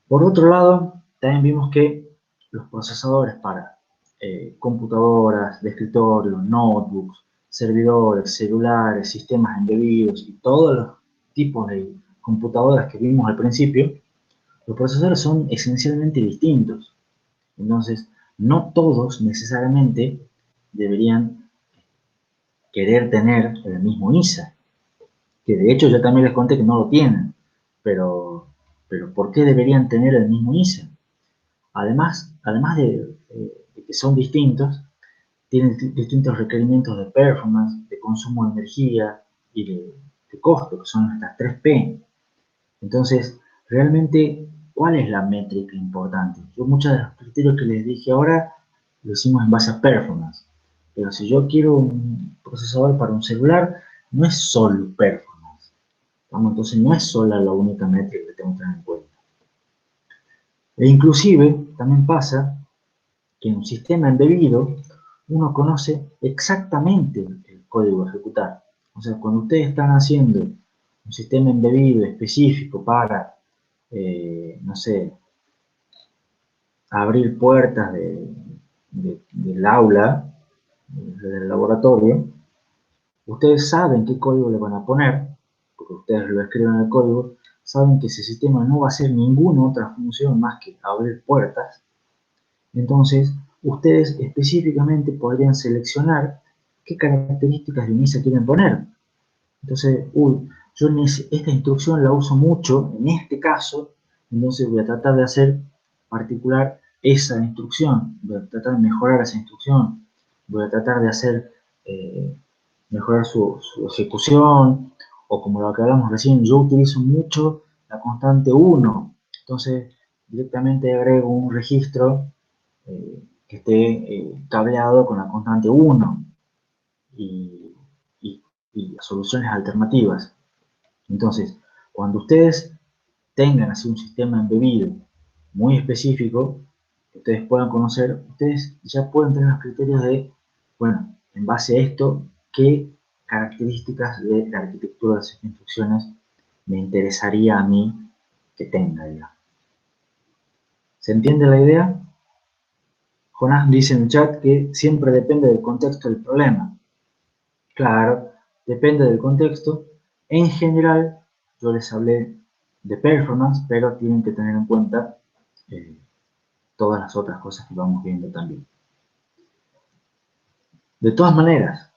Por otro lado, también vimos que los procesadores para computadoras de escritorio, notebooks, servidores, celulares, sistemas embebidos y todos los tipos de computadoras que vimos al principio, los procesadores son esencialmente distintos. Entonces, no todos necesariamente deberían querer tener el mismo ISA, que de hecho yo también les conté que no lo tienen, pero, ¿por qué deberían tener el mismo ISA? Además de que son distintos, tienen distintos requerimientos de performance, de consumo de energía y de costo, que son estas 3P. Entonces, realmente, ¿cuál es la métrica importante? Yo muchos de los criterios que les dije ahora lo hicimos en base a performance, pero si yo quiero un procesador para un celular, no es solo performance. ¿Vamos? Entonces, no es sola la única métrica que tengo que tener en cuenta. E inclusive, también pasa que en un sistema embebido uno conoce exactamente el código a ejecutar. O sea, cuando ustedes están haciendo un sistema embebido específico para, no sé, abrir puertas del aula, del laboratorio, ustedes saben qué código le van a poner, porque ustedes lo escriben en el código, saben que ese sistema no va a hacer ninguna otra función más que abrir puertas. Entonces, ustedes específicamente podrían seleccionar qué características de ISA quieren poner. Entonces, yo esta instrucción la uso mucho en este caso, entonces voy a tratar de hacer particular esa instrucción, voy a tratar de mejorar esa instrucción, voy a tratar de hacer mejorar su ejecución, o como lo que hablamos recién, yo utilizo mucho la constante 1, entonces directamente agrego un registro que esté cableado con la constante 1 y, y soluciones alternativas. Entonces, cuando ustedes tengan así un sistema embebido muy específico, que ustedes puedan conocer, ustedes ya pueden tener los criterios de, bueno, en base a esto, qué características de la arquitectura de las instrucciones me interesaría a mí que tenga, digamos. ¿Se entiende la idea? Jonás dice en el chat que siempre depende del contexto del problema. Claro, depende del contexto. En general, yo les hablé de performance, pero tienen que tener en cuenta eh, todas las otras cosas que vamos viendo también. De todas maneras,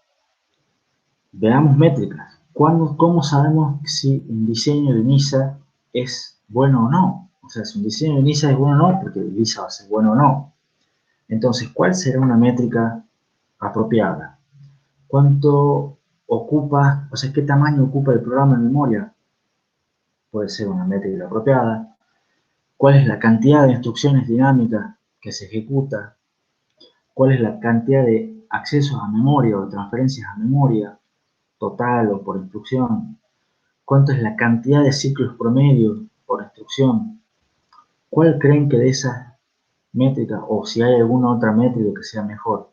veamos métricas. ¿Cómo sabemos si un diseño de NISA es bueno o no? O sea, si un diseño de NISA es bueno o no, porque el NISA va a ser bueno o no. Entonces, ¿cuál será una métrica apropiada? ¿Cuánto ocupa, o sea, qué tamaño ocupa el programa en memoria? Puede ser una métrica apropiada. ¿Cuál es la cantidad de instrucciones dinámicas que se ejecuta? ¿Cuál es la cantidad de accesos a memoria o transferencias a memoria, total o por instrucción? ¿Cuánto es la cantidad de ciclos promedio por instrucción? ¿Cuál creen que de esas métricas, o si hay alguna otra métrica que sea mejor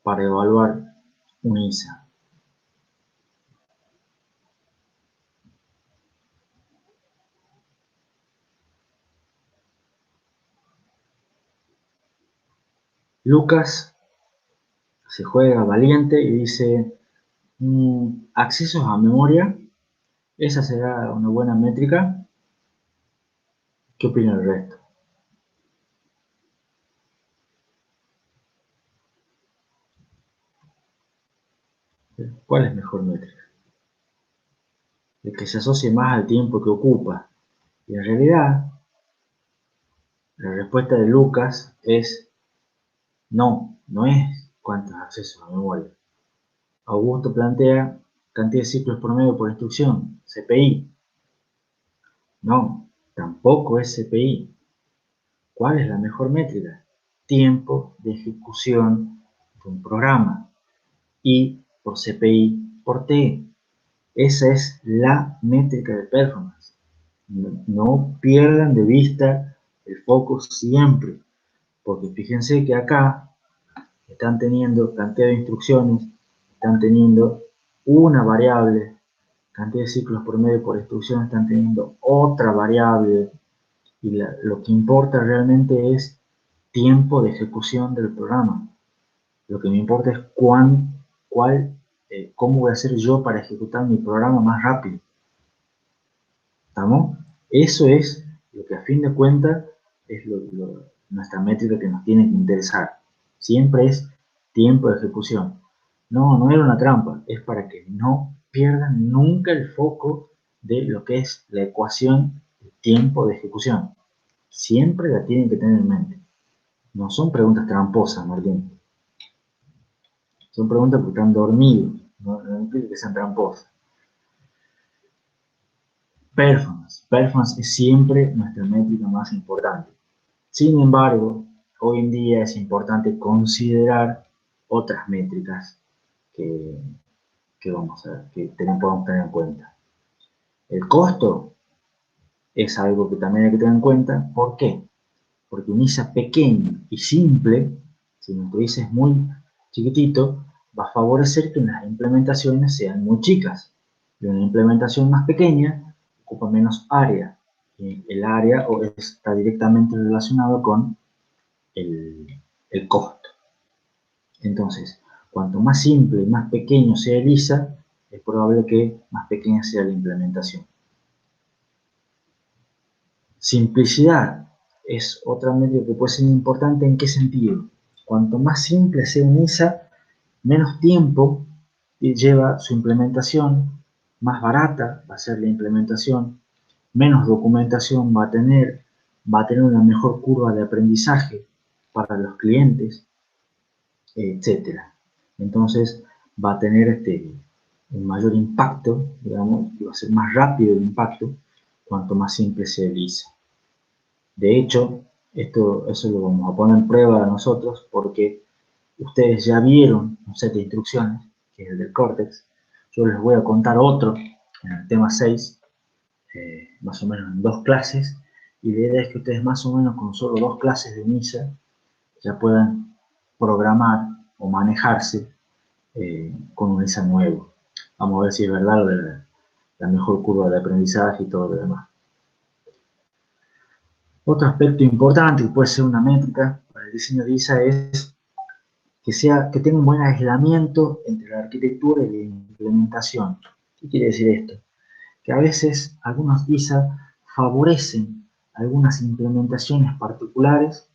para evaluar un ISA? Lucas se juega valiente y dice, accesos a memoria, esa será una buena métrica. ¿Qué opina el resto? ¿Cuál es mejor métrica? El que se asocie más al tiempo que ocupa. Y en realidad, la respuesta de Lucas es no, no es cuántos accesos a memoria. Augusto plantea cantidad de ciclos promedio por instrucción, CPI. No, tampoco es CPI. ¿Cuál es la mejor métrica? Tiempo de ejecución de un programa. Y por CPI por T. Esa es la métrica de performance. No pierdan de vista el foco siempre, porque fíjense que acá están teniendo cantidad de instrucciones, están teniendo una variable, cantidad de ciclos por medio por instrucción, están teniendo otra variable, y lo que importa realmente es tiempo de ejecución del programa. Lo que me importa es cómo voy a hacer yo para ejecutar mi programa más rápido. ¿Estamos? Eso es lo que a fin de cuentas es nuestra métrica que nos tiene que interesar. Siempre es tiempo de ejecución. No era una trampa, es para que no pierdan nunca el foco de lo que es la ecuación de tiempo de ejecución. Siempre la tienen que tener en mente. No son preguntas tramposas, Martín. Son preguntas porque están dormidos. No implica que sean tramposas. Performance. Performance es siempre nuestra métrica más importante. Sin embargo, hoy en día es importante considerar otras métricas que podemos tener en cuenta. El costo es algo que también hay que tener en cuenta. ¿Por qué? Porque un ISA pequeño y simple, si nuestro ISA es muy chiquitito, va a favorecer que las implementaciones sean muy chicas. Y una implementación más pequeña ocupa menos área. Y el área está directamente relacionado con el costo. Entonces, cuanto más simple y más pequeño sea el ISA, es probable que más pequeña sea la implementación. Simplicidad es otra métrica que puede ser importante. ¿En qué sentido? Cuanto más simple sea un ISA, menos tiempo lleva su implementación, más barata va a ser la implementación, menos documentación va a tener una mejor curva de aprendizaje para los clientes, etc. Entonces va a tener un mayor impacto, digamos, y va a ser más rápido el impacto cuanto más simple sea el ISA. De hecho, eso lo vamos a poner en prueba nosotros porque ustedes ya vieron un set de instrucciones, que es el del Cortex. Yo les voy a contar otro en el tema 6, más o menos en 2 clases, y la idea es que ustedes más o menos con solo 2 clases de MISA ya puedan programar o manejarse con un ISA nuevo. Vamos a ver si es verdad la mejor curva de aprendizaje y todo lo demás. Otro aspecto importante que puede ser una métrica para el diseño de ISA es que tenga un buen aislamiento entre la arquitectura y la implementación. ¿Qué quiere decir esto? Que a veces algunos ISA favorecen algunas implementaciones particulares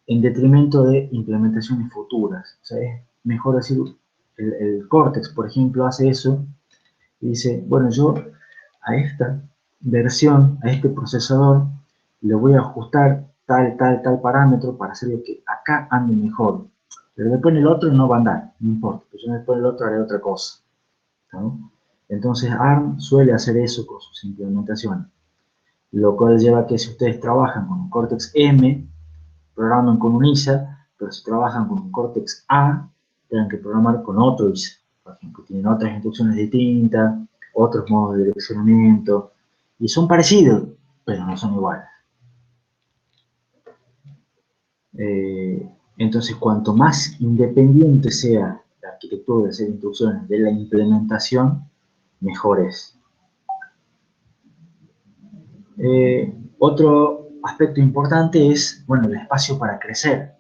en detrimento de implementaciones futuras. O sea, es mejor decir, el Cortex, por ejemplo, hace eso y dice, bueno, yo a esta versión, a este procesador, le voy a ajustar tal parámetro para hacer que acá ande mejor. Pero después en el otro no va a andar, no importa, pues yo después en el otro haré otra cosa, ¿no? Entonces ARM suele hacer eso con sus implementaciones, lo cual lleva a que si ustedes trabajan con un Cortex M, programan con un ISA, pero si trabajan con un Cortex A, tengan que programar con otro ISA. Por ejemplo, tienen otras instrucciones distintas, otros modos de direccionamiento, y son parecidos, pero no son iguales. Entonces, cuanto más independiente sea la arquitectura de hacer instrucciones de la implementación, mejor es. Otro aspecto importante es, bueno, el espacio para crecer.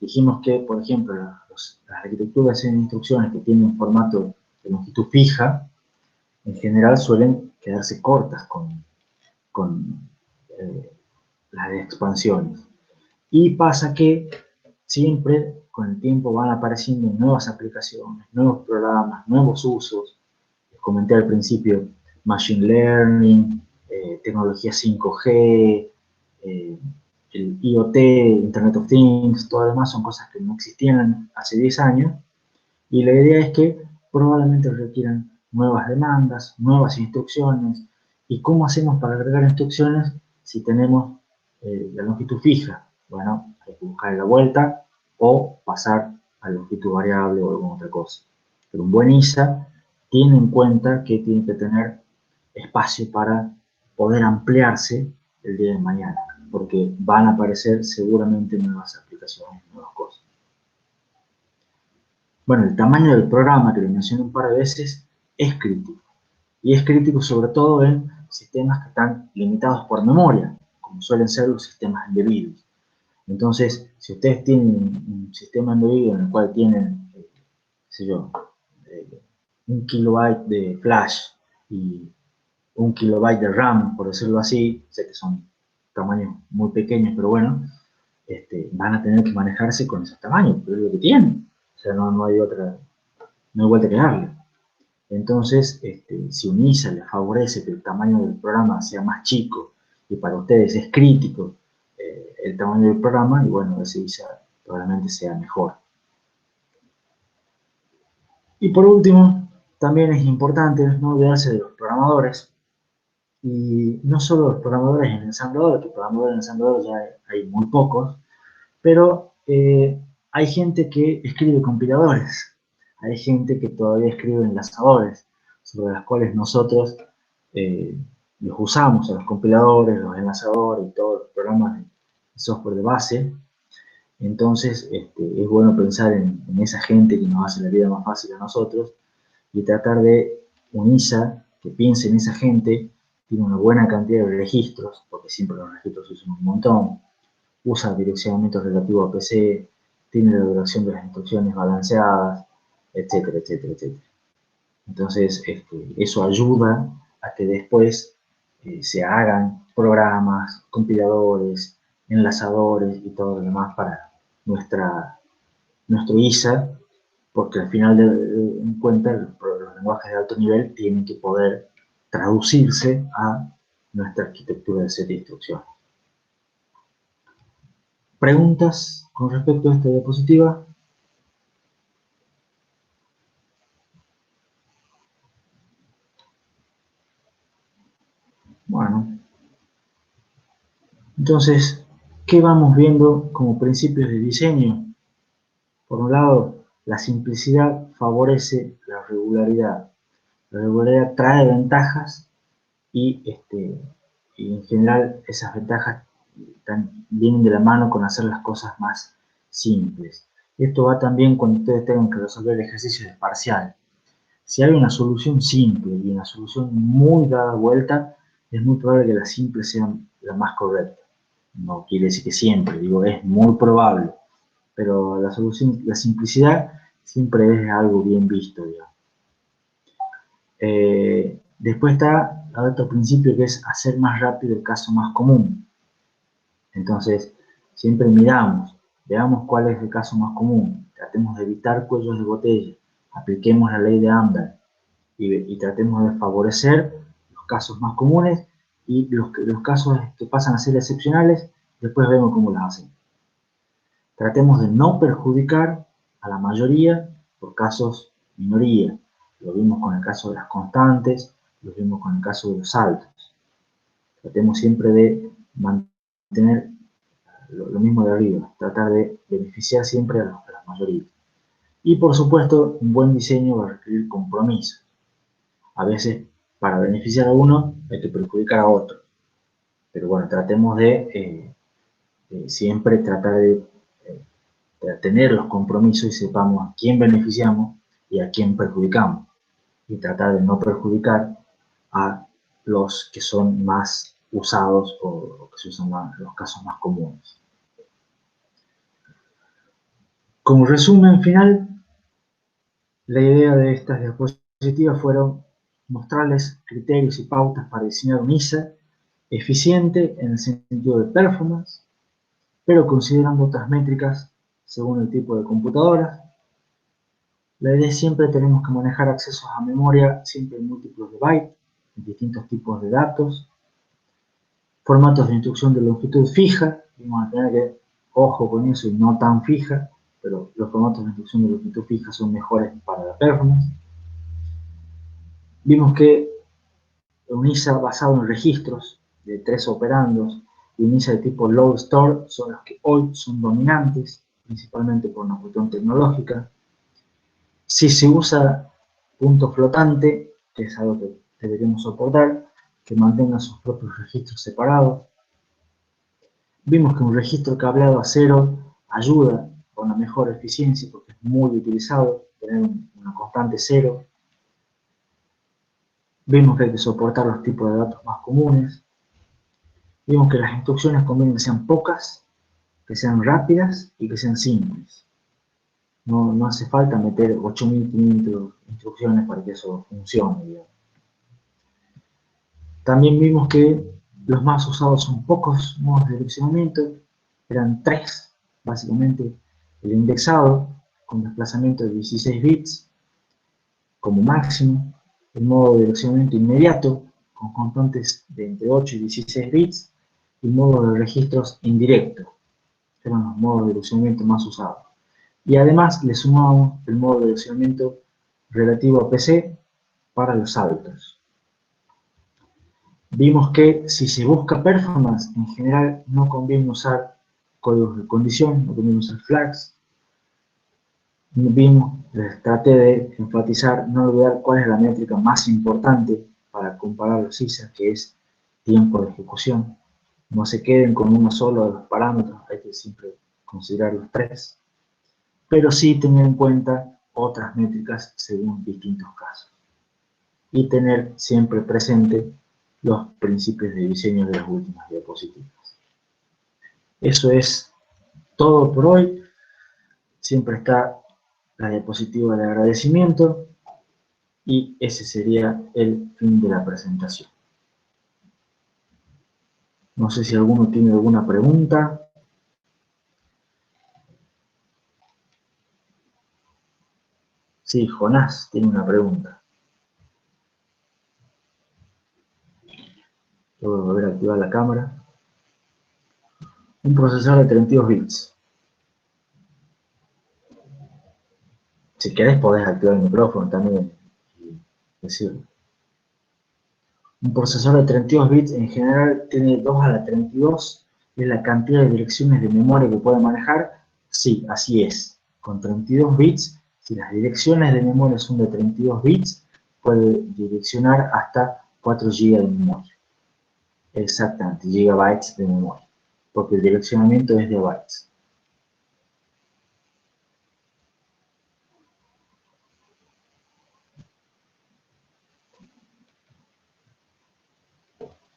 Dijimos que, por ejemplo, las arquitecturas en instrucciones que tienen un formato de longitud fija, en general suelen quedarse cortas con las expansiones. Y pasa que siempre con el tiempo van apareciendo nuevas aplicaciones, nuevos programas, nuevos usos. Les comenté al principio, Machine Learning, tecnología 5G, el IoT, Internet of Things, todo lo demás son cosas que no existían hace 10 años, y la idea es que probablemente requieran nuevas demandas, nuevas instrucciones. ¿Y cómo hacemos para agregar instrucciones si tenemos la longitud fija? Bueno, hay que buscar la vuelta o pasar a longitud variable o alguna otra cosa. Pero un buen ISA tiene en cuenta que tiene que tener espacio para poder ampliarse el día de mañana, porque van a aparecer seguramente nuevas aplicaciones, nuevas cosas. Bueno, el tamaño del programa, que lo mencioné un par de veces, es crítico. Y es crítico sobre todo en sistemas que están limitados por memoria, como suelen ser los sistemas embebidos. Entonces, si ustedes tienen un sistema embebido en el cual tienen, qué sé yo, 1 kilobyte de flash y 1 kilobyte de RAM, por decirlo así, sé que son tamaños muy pequeños, pero bueno, van a tener que manejarse con esos tamaños, pero es lo que tienen. O sea, no hay vuelta que darle. Entonces, si UNISA les favorece que el tamaño del programa sea más chico y para ustedes es crítico el tamaño del programa, y bueno, ese ISA probablemente sea mejor. Y por último, también es importante no olvidarse de los programadores, y no solo los programadores en ensamblador, que programadores en ensamblador ya hay muy pocos, pero hay gente que escribe compiladores, hay gente que todavía escribe enlazadores, sobre las cuales nosotros los usamos, los compiladores, los enlazadores y todos los programas de software de base. Entonces, es bueno pensar en esa gente que nos hace la vida más fácil a nosotros y tratar de UNISA, que piense en esa gente, tiene una buena cantidad de registros, porque siempre los registros usan un montón, usa direccionamiento relativo a PC, tiene la duración de las instrucciones balanceadas, etcétera, etcétera, etcétera. Entonces, eso ayuda a que después se hagan programas, compiladores, enlazadores y todo lo demás para nuestro ISA, porque al final de cuentas los lenguajes de alto nivel tienen que poder traducirse a nuestra arquitectura de set de instrucciones. ¿Preguntas con respecto a esta diapositiva? Bueno, entonces, ¿qué vamos viendo como principios de diseño? Por un lado, la simplicidad favorece la regularidad. La regularidad trae ventajas y, y en general esas ventajas vienen de la mano con hacer las cosas más simples. Esto va también cuando ustedes tengan que resolver ejercicios de parcial. Si hay una solución simple y una solución muy dada vuelta, es muy probable que la simple sea la más correcta. No quiere decir que siempre, digo, es muy probable, pero la simplicidad siempre es algo bien visto, digamos. Después está el otro principio, que es hacer más rápido el caso más común. Entonces, siempre veamos cuál es el caso más común, tratemos de evitar cuellos de botella, apliquemos la ley de Amdahl y tratemos de favorecer los casos más comunes, y los casos que pasan a ser excepcionales, después vemos cómo los hacemos. Tratemos de no perjudicar a la mayoría por casos minoría. Lo vimos con el caso de las constantes, lo vimos con el caso de los saltos. Tratemos siempre de mantener lo mismo de arriba, tratar de beneficiar siempre a la mayoría. Y por supuesto, un buen diseño va a requerir compromiso. A veces, para beneficiar a uno, hay que perjudicar a otro. Pero bueno, tratemos de siempre tratar de tener los compromisos y sepamos a quién beneficiamos y a quién perjudicamos. Y tratar de no perjudicar a los que son más usados o que se usan más, los casos más comunes. Como resumen final, la idea de estas diapositivas fueron mostrarles criterios y pautas para diseñar un ISA eficiente en el sentido de performance, pero considerando otras métricas según el tipo de computadora. La idea es siempre tenemos que manejar accesos a memoria siempre en múltiplos de bytes, en distintos tipos de datos, formatos de instrucción de longitud fija, vamos a tener que, ojo con eso, y no tan fija, pero los formatos de instrucción de longitud fija son mejores para la performance. Vimos que un ISA basado en registros de 3 operandos y un ISA de tipo load store son los que hoy son dominantes, principalmente por una cuestión tecnológica. Si se usa punto flotante, que es algo que deberíamos soportar, que mantenga sus propios registros separados. Vimos que un registro cableado a cero ayuda a una mejor eficiencia porque es muy utilizado, tener una constante cero. Vimos que hay que soportar los tipos de datos más comunes. Vimos que las instrucciones conviene que sean pocas, que sean rápidas y que sean simples. No hace falta meter 8500 instrucciones para que eso funcione, digamos. También vimos que los más usados son pocos modos de direccionamiento, eran 3, básicamente el indexado, con desplazamiento de 16 bits como máximo, el modo de direccionamiento inmediato, con constantes de entre 8 y 16 bits, y el modo de registros indirecto, eran los modos de direccionamiento más usados. Y además le sumamos el modo de direccionamiento relativo a PC para los saltos. Vimos que si se busca performance, en general no conviene usar códigos de condición, no conviene usar flags. Les traté de enfatizar, no olvidar cuál es la métrica más importante para comparar los ISA, que es tiempo de ejecución. No se queden con uno solo de los parámetros, hay que siempre considerar los 3. Pero sí tener en cuenta otras métricas según distintos casos. Y tener siempre presente los principios de diseño de las últimas diapositivas. Eso es todo por hoy. Siempre está la diapositiva de agradecimiento y ese sería el fin de la presentación. No sé si alguno tiene alguna pregunta. Sí, Jonás tiene una pregunta. Voy a volver a activar la cámara. Un procesador de 32 bits. Si querés podés activar el micrófono también y decirlo. Un procesador de 32 bits en general tiene 2 a la 32, es la cantidad de direcciones de memoria que puede manejar. Sí, así es. Con 32 bits, si las direcciones de memoria son de 32 bits, puede direccionar hasta 4 GB de memoria. Exactamente, gigabytes de memoria, porque el direccionamiento es de bytes.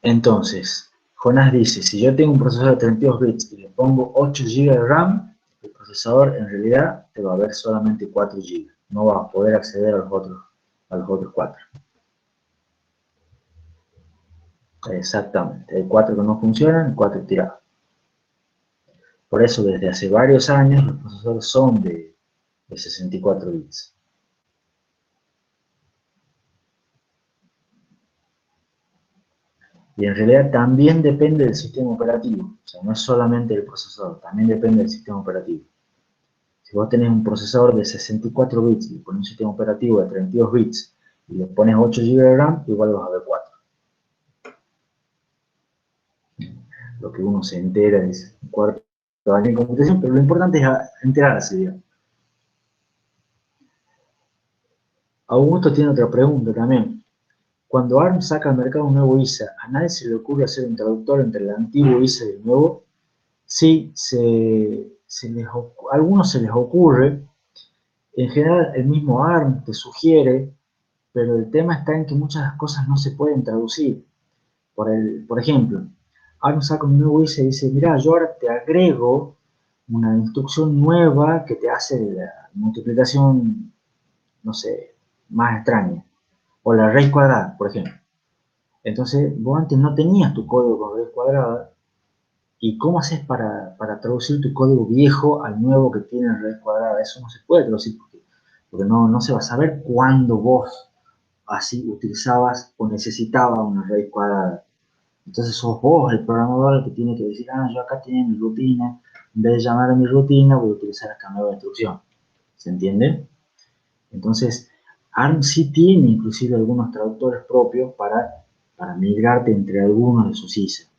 Entonces, Jonás dice, si yo tengo un procesador de 32 bits y le pongo 8 GB de RAM, el procesador en realidad te va a ver solamente 4 GB. No va a poder acceder a los otros 4. Exactamente. Hay 4 que no funcionan y 4 tirados. Por eso desde hace varios años los procesadores son de 64 bits. Y en realidad también depende del sistema operativo. O sea, no es solamente el procesador, también depende del sistema operativo. Si vos tenés un procesador de 64 bits y pones un sistema operativo de 32 bits y le pones 8 GB de RAM, igual vas a ver 4. Lo que uno se entera es un cuarto de año en computación, pero lo importante es enterarse, digamos. Augusto tiene otra pregunta también. Cuando ARM saca al mercado un nuevo ISA, ¿a nadie se le ocurre hacer un traductor entre el antiguo ISA y el nuevo? Sí, a algunos se les ocurre. En general, el mismo ARM te sugiere, pero el tema está en que muchas de las cosas no se pueden traducir. Por ejemplo, ARM saca un nuevo ISA y dice, mira, yo ahora te agrego una instrucción nueva que te hace la multiplicación, no sé, más extraña. O la raíz cuadrada, por ejemplo. Entonces, vos antes no tenías tu código con raíz cuadrada, ¿y cómo haces para traducir tu código viejo al nuevo que tiene raíz cuadrada? Eso no se puede traducir porque no se va a saber cuándo vos así utilizabas o necesitabas una raíz cuadrada. Entonces sos vos el programador el que tiene que decir, yo acá tengo mi rutina, en vez de llamar a mi rutina voy a utilizar esta nueva instrucción. ¿Se entiende? Entonces, ARM sí tiene inclusive algunos traductores propios para migrarte entre algunos de sus ISA.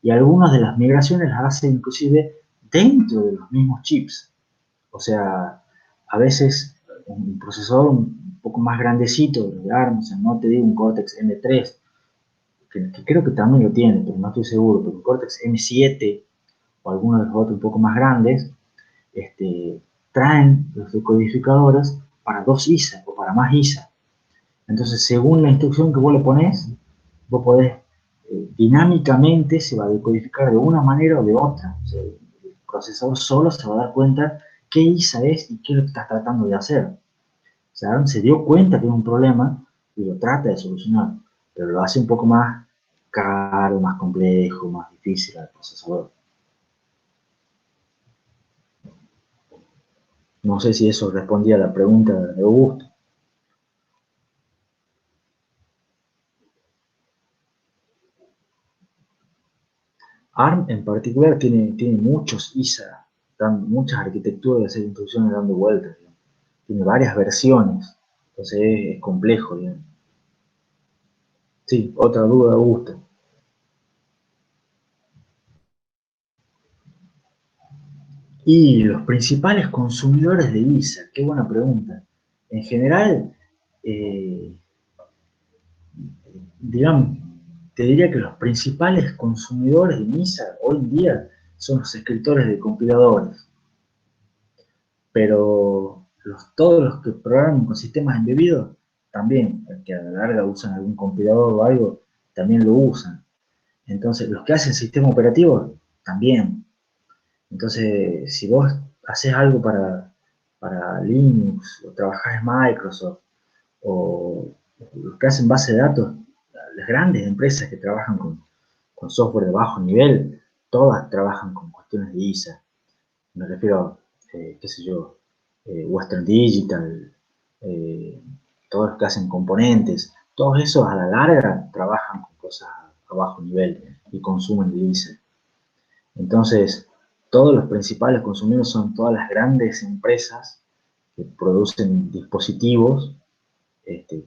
Y algunas de las migraciones las hace inclusive dentro de los mismos chips. O sea, a veces un procesador un poco más grandecito de ARM, o sea, no te digo un Cortex M3, que creo que también lo tiene, pero no estoy seguro, pero un Cortex M7 o alguno de los otros un poco más grandes, traen los decodificadores para 2 ISA o para más ISA. Entonces, según la instrucción que vos le pones, vos podés, dinámicamente se va a decodificar de una manera o de otra. O sea, el procesador solo se va a dar cuenta qué ISA es y qué es lo que estás tratando de hacer. O sea, se dio cuenta que es un problema y lo trata de solucionar, pero lo hace un poco más caro, más complejo, más difícil al procesador. No sé si eso respondía a la pregunta de Augusto. ARM en particular tiene muchos ISA, muchas arquitecturas de hacer instrucciones dando vueltas, digamos. Tiene varias versiones, entonces es complejo, digamos. Sí, otra duda, Augusto. Y los principales consumidores de ISA, qué buena pregunta. En general, eh, digamos, te diría que los principales consumidores de ISA hoy en día son los escritores de compiladores, pero todos los que programan con sistemas embebidos también, que a la larga usan algún compilador o algo, también lo usan. Entonces, los que hacen sistema operativo, también. Entonces, si vos haces algo para Linux, o trabajás en Microsoft, o los que hacen base de datos, las grandes empresas que trabajan con software de bajo nivel, todas trabajan con cuestiones de ISA. Me refiero a, qué sé yo, Western Digital, eh, todos los que hacen componentes, todos esos a la larga trabajan con cosas a bajo nivel y consumen de ISA. Entonces, todos los principales consumidores son todas las grandes empresas que producen dispositivos,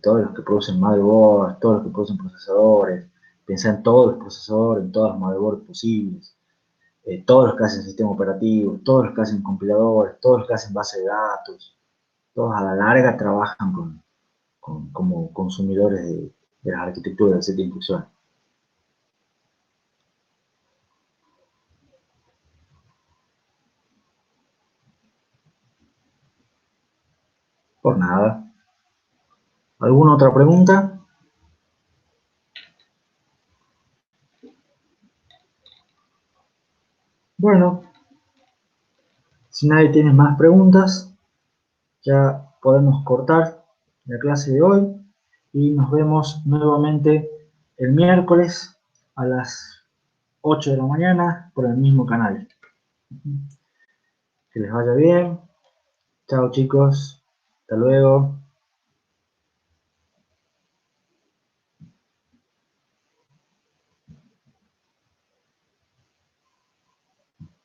todos los que producen motherboards, todos los que producen procesadores, pensar en todos los procesadores, en todos los motherboards posibles, todos los que hacen sistemas operativos, todos los que hacen compiladores, todos los que hacen base de datos, todos a la larga trabajan como consumidores de las arquitecturas del set de instrucciones. Por nada. ¿Alguna otra pregunta? Bueno, si nadie tiene más preguntas, ya podemos cortar la clase de hoy y nos vemos nuevamente el miércoles a las 8 de la mañana por el mismo canal. Que les vaya bien. Chao chicos. Hasta luego.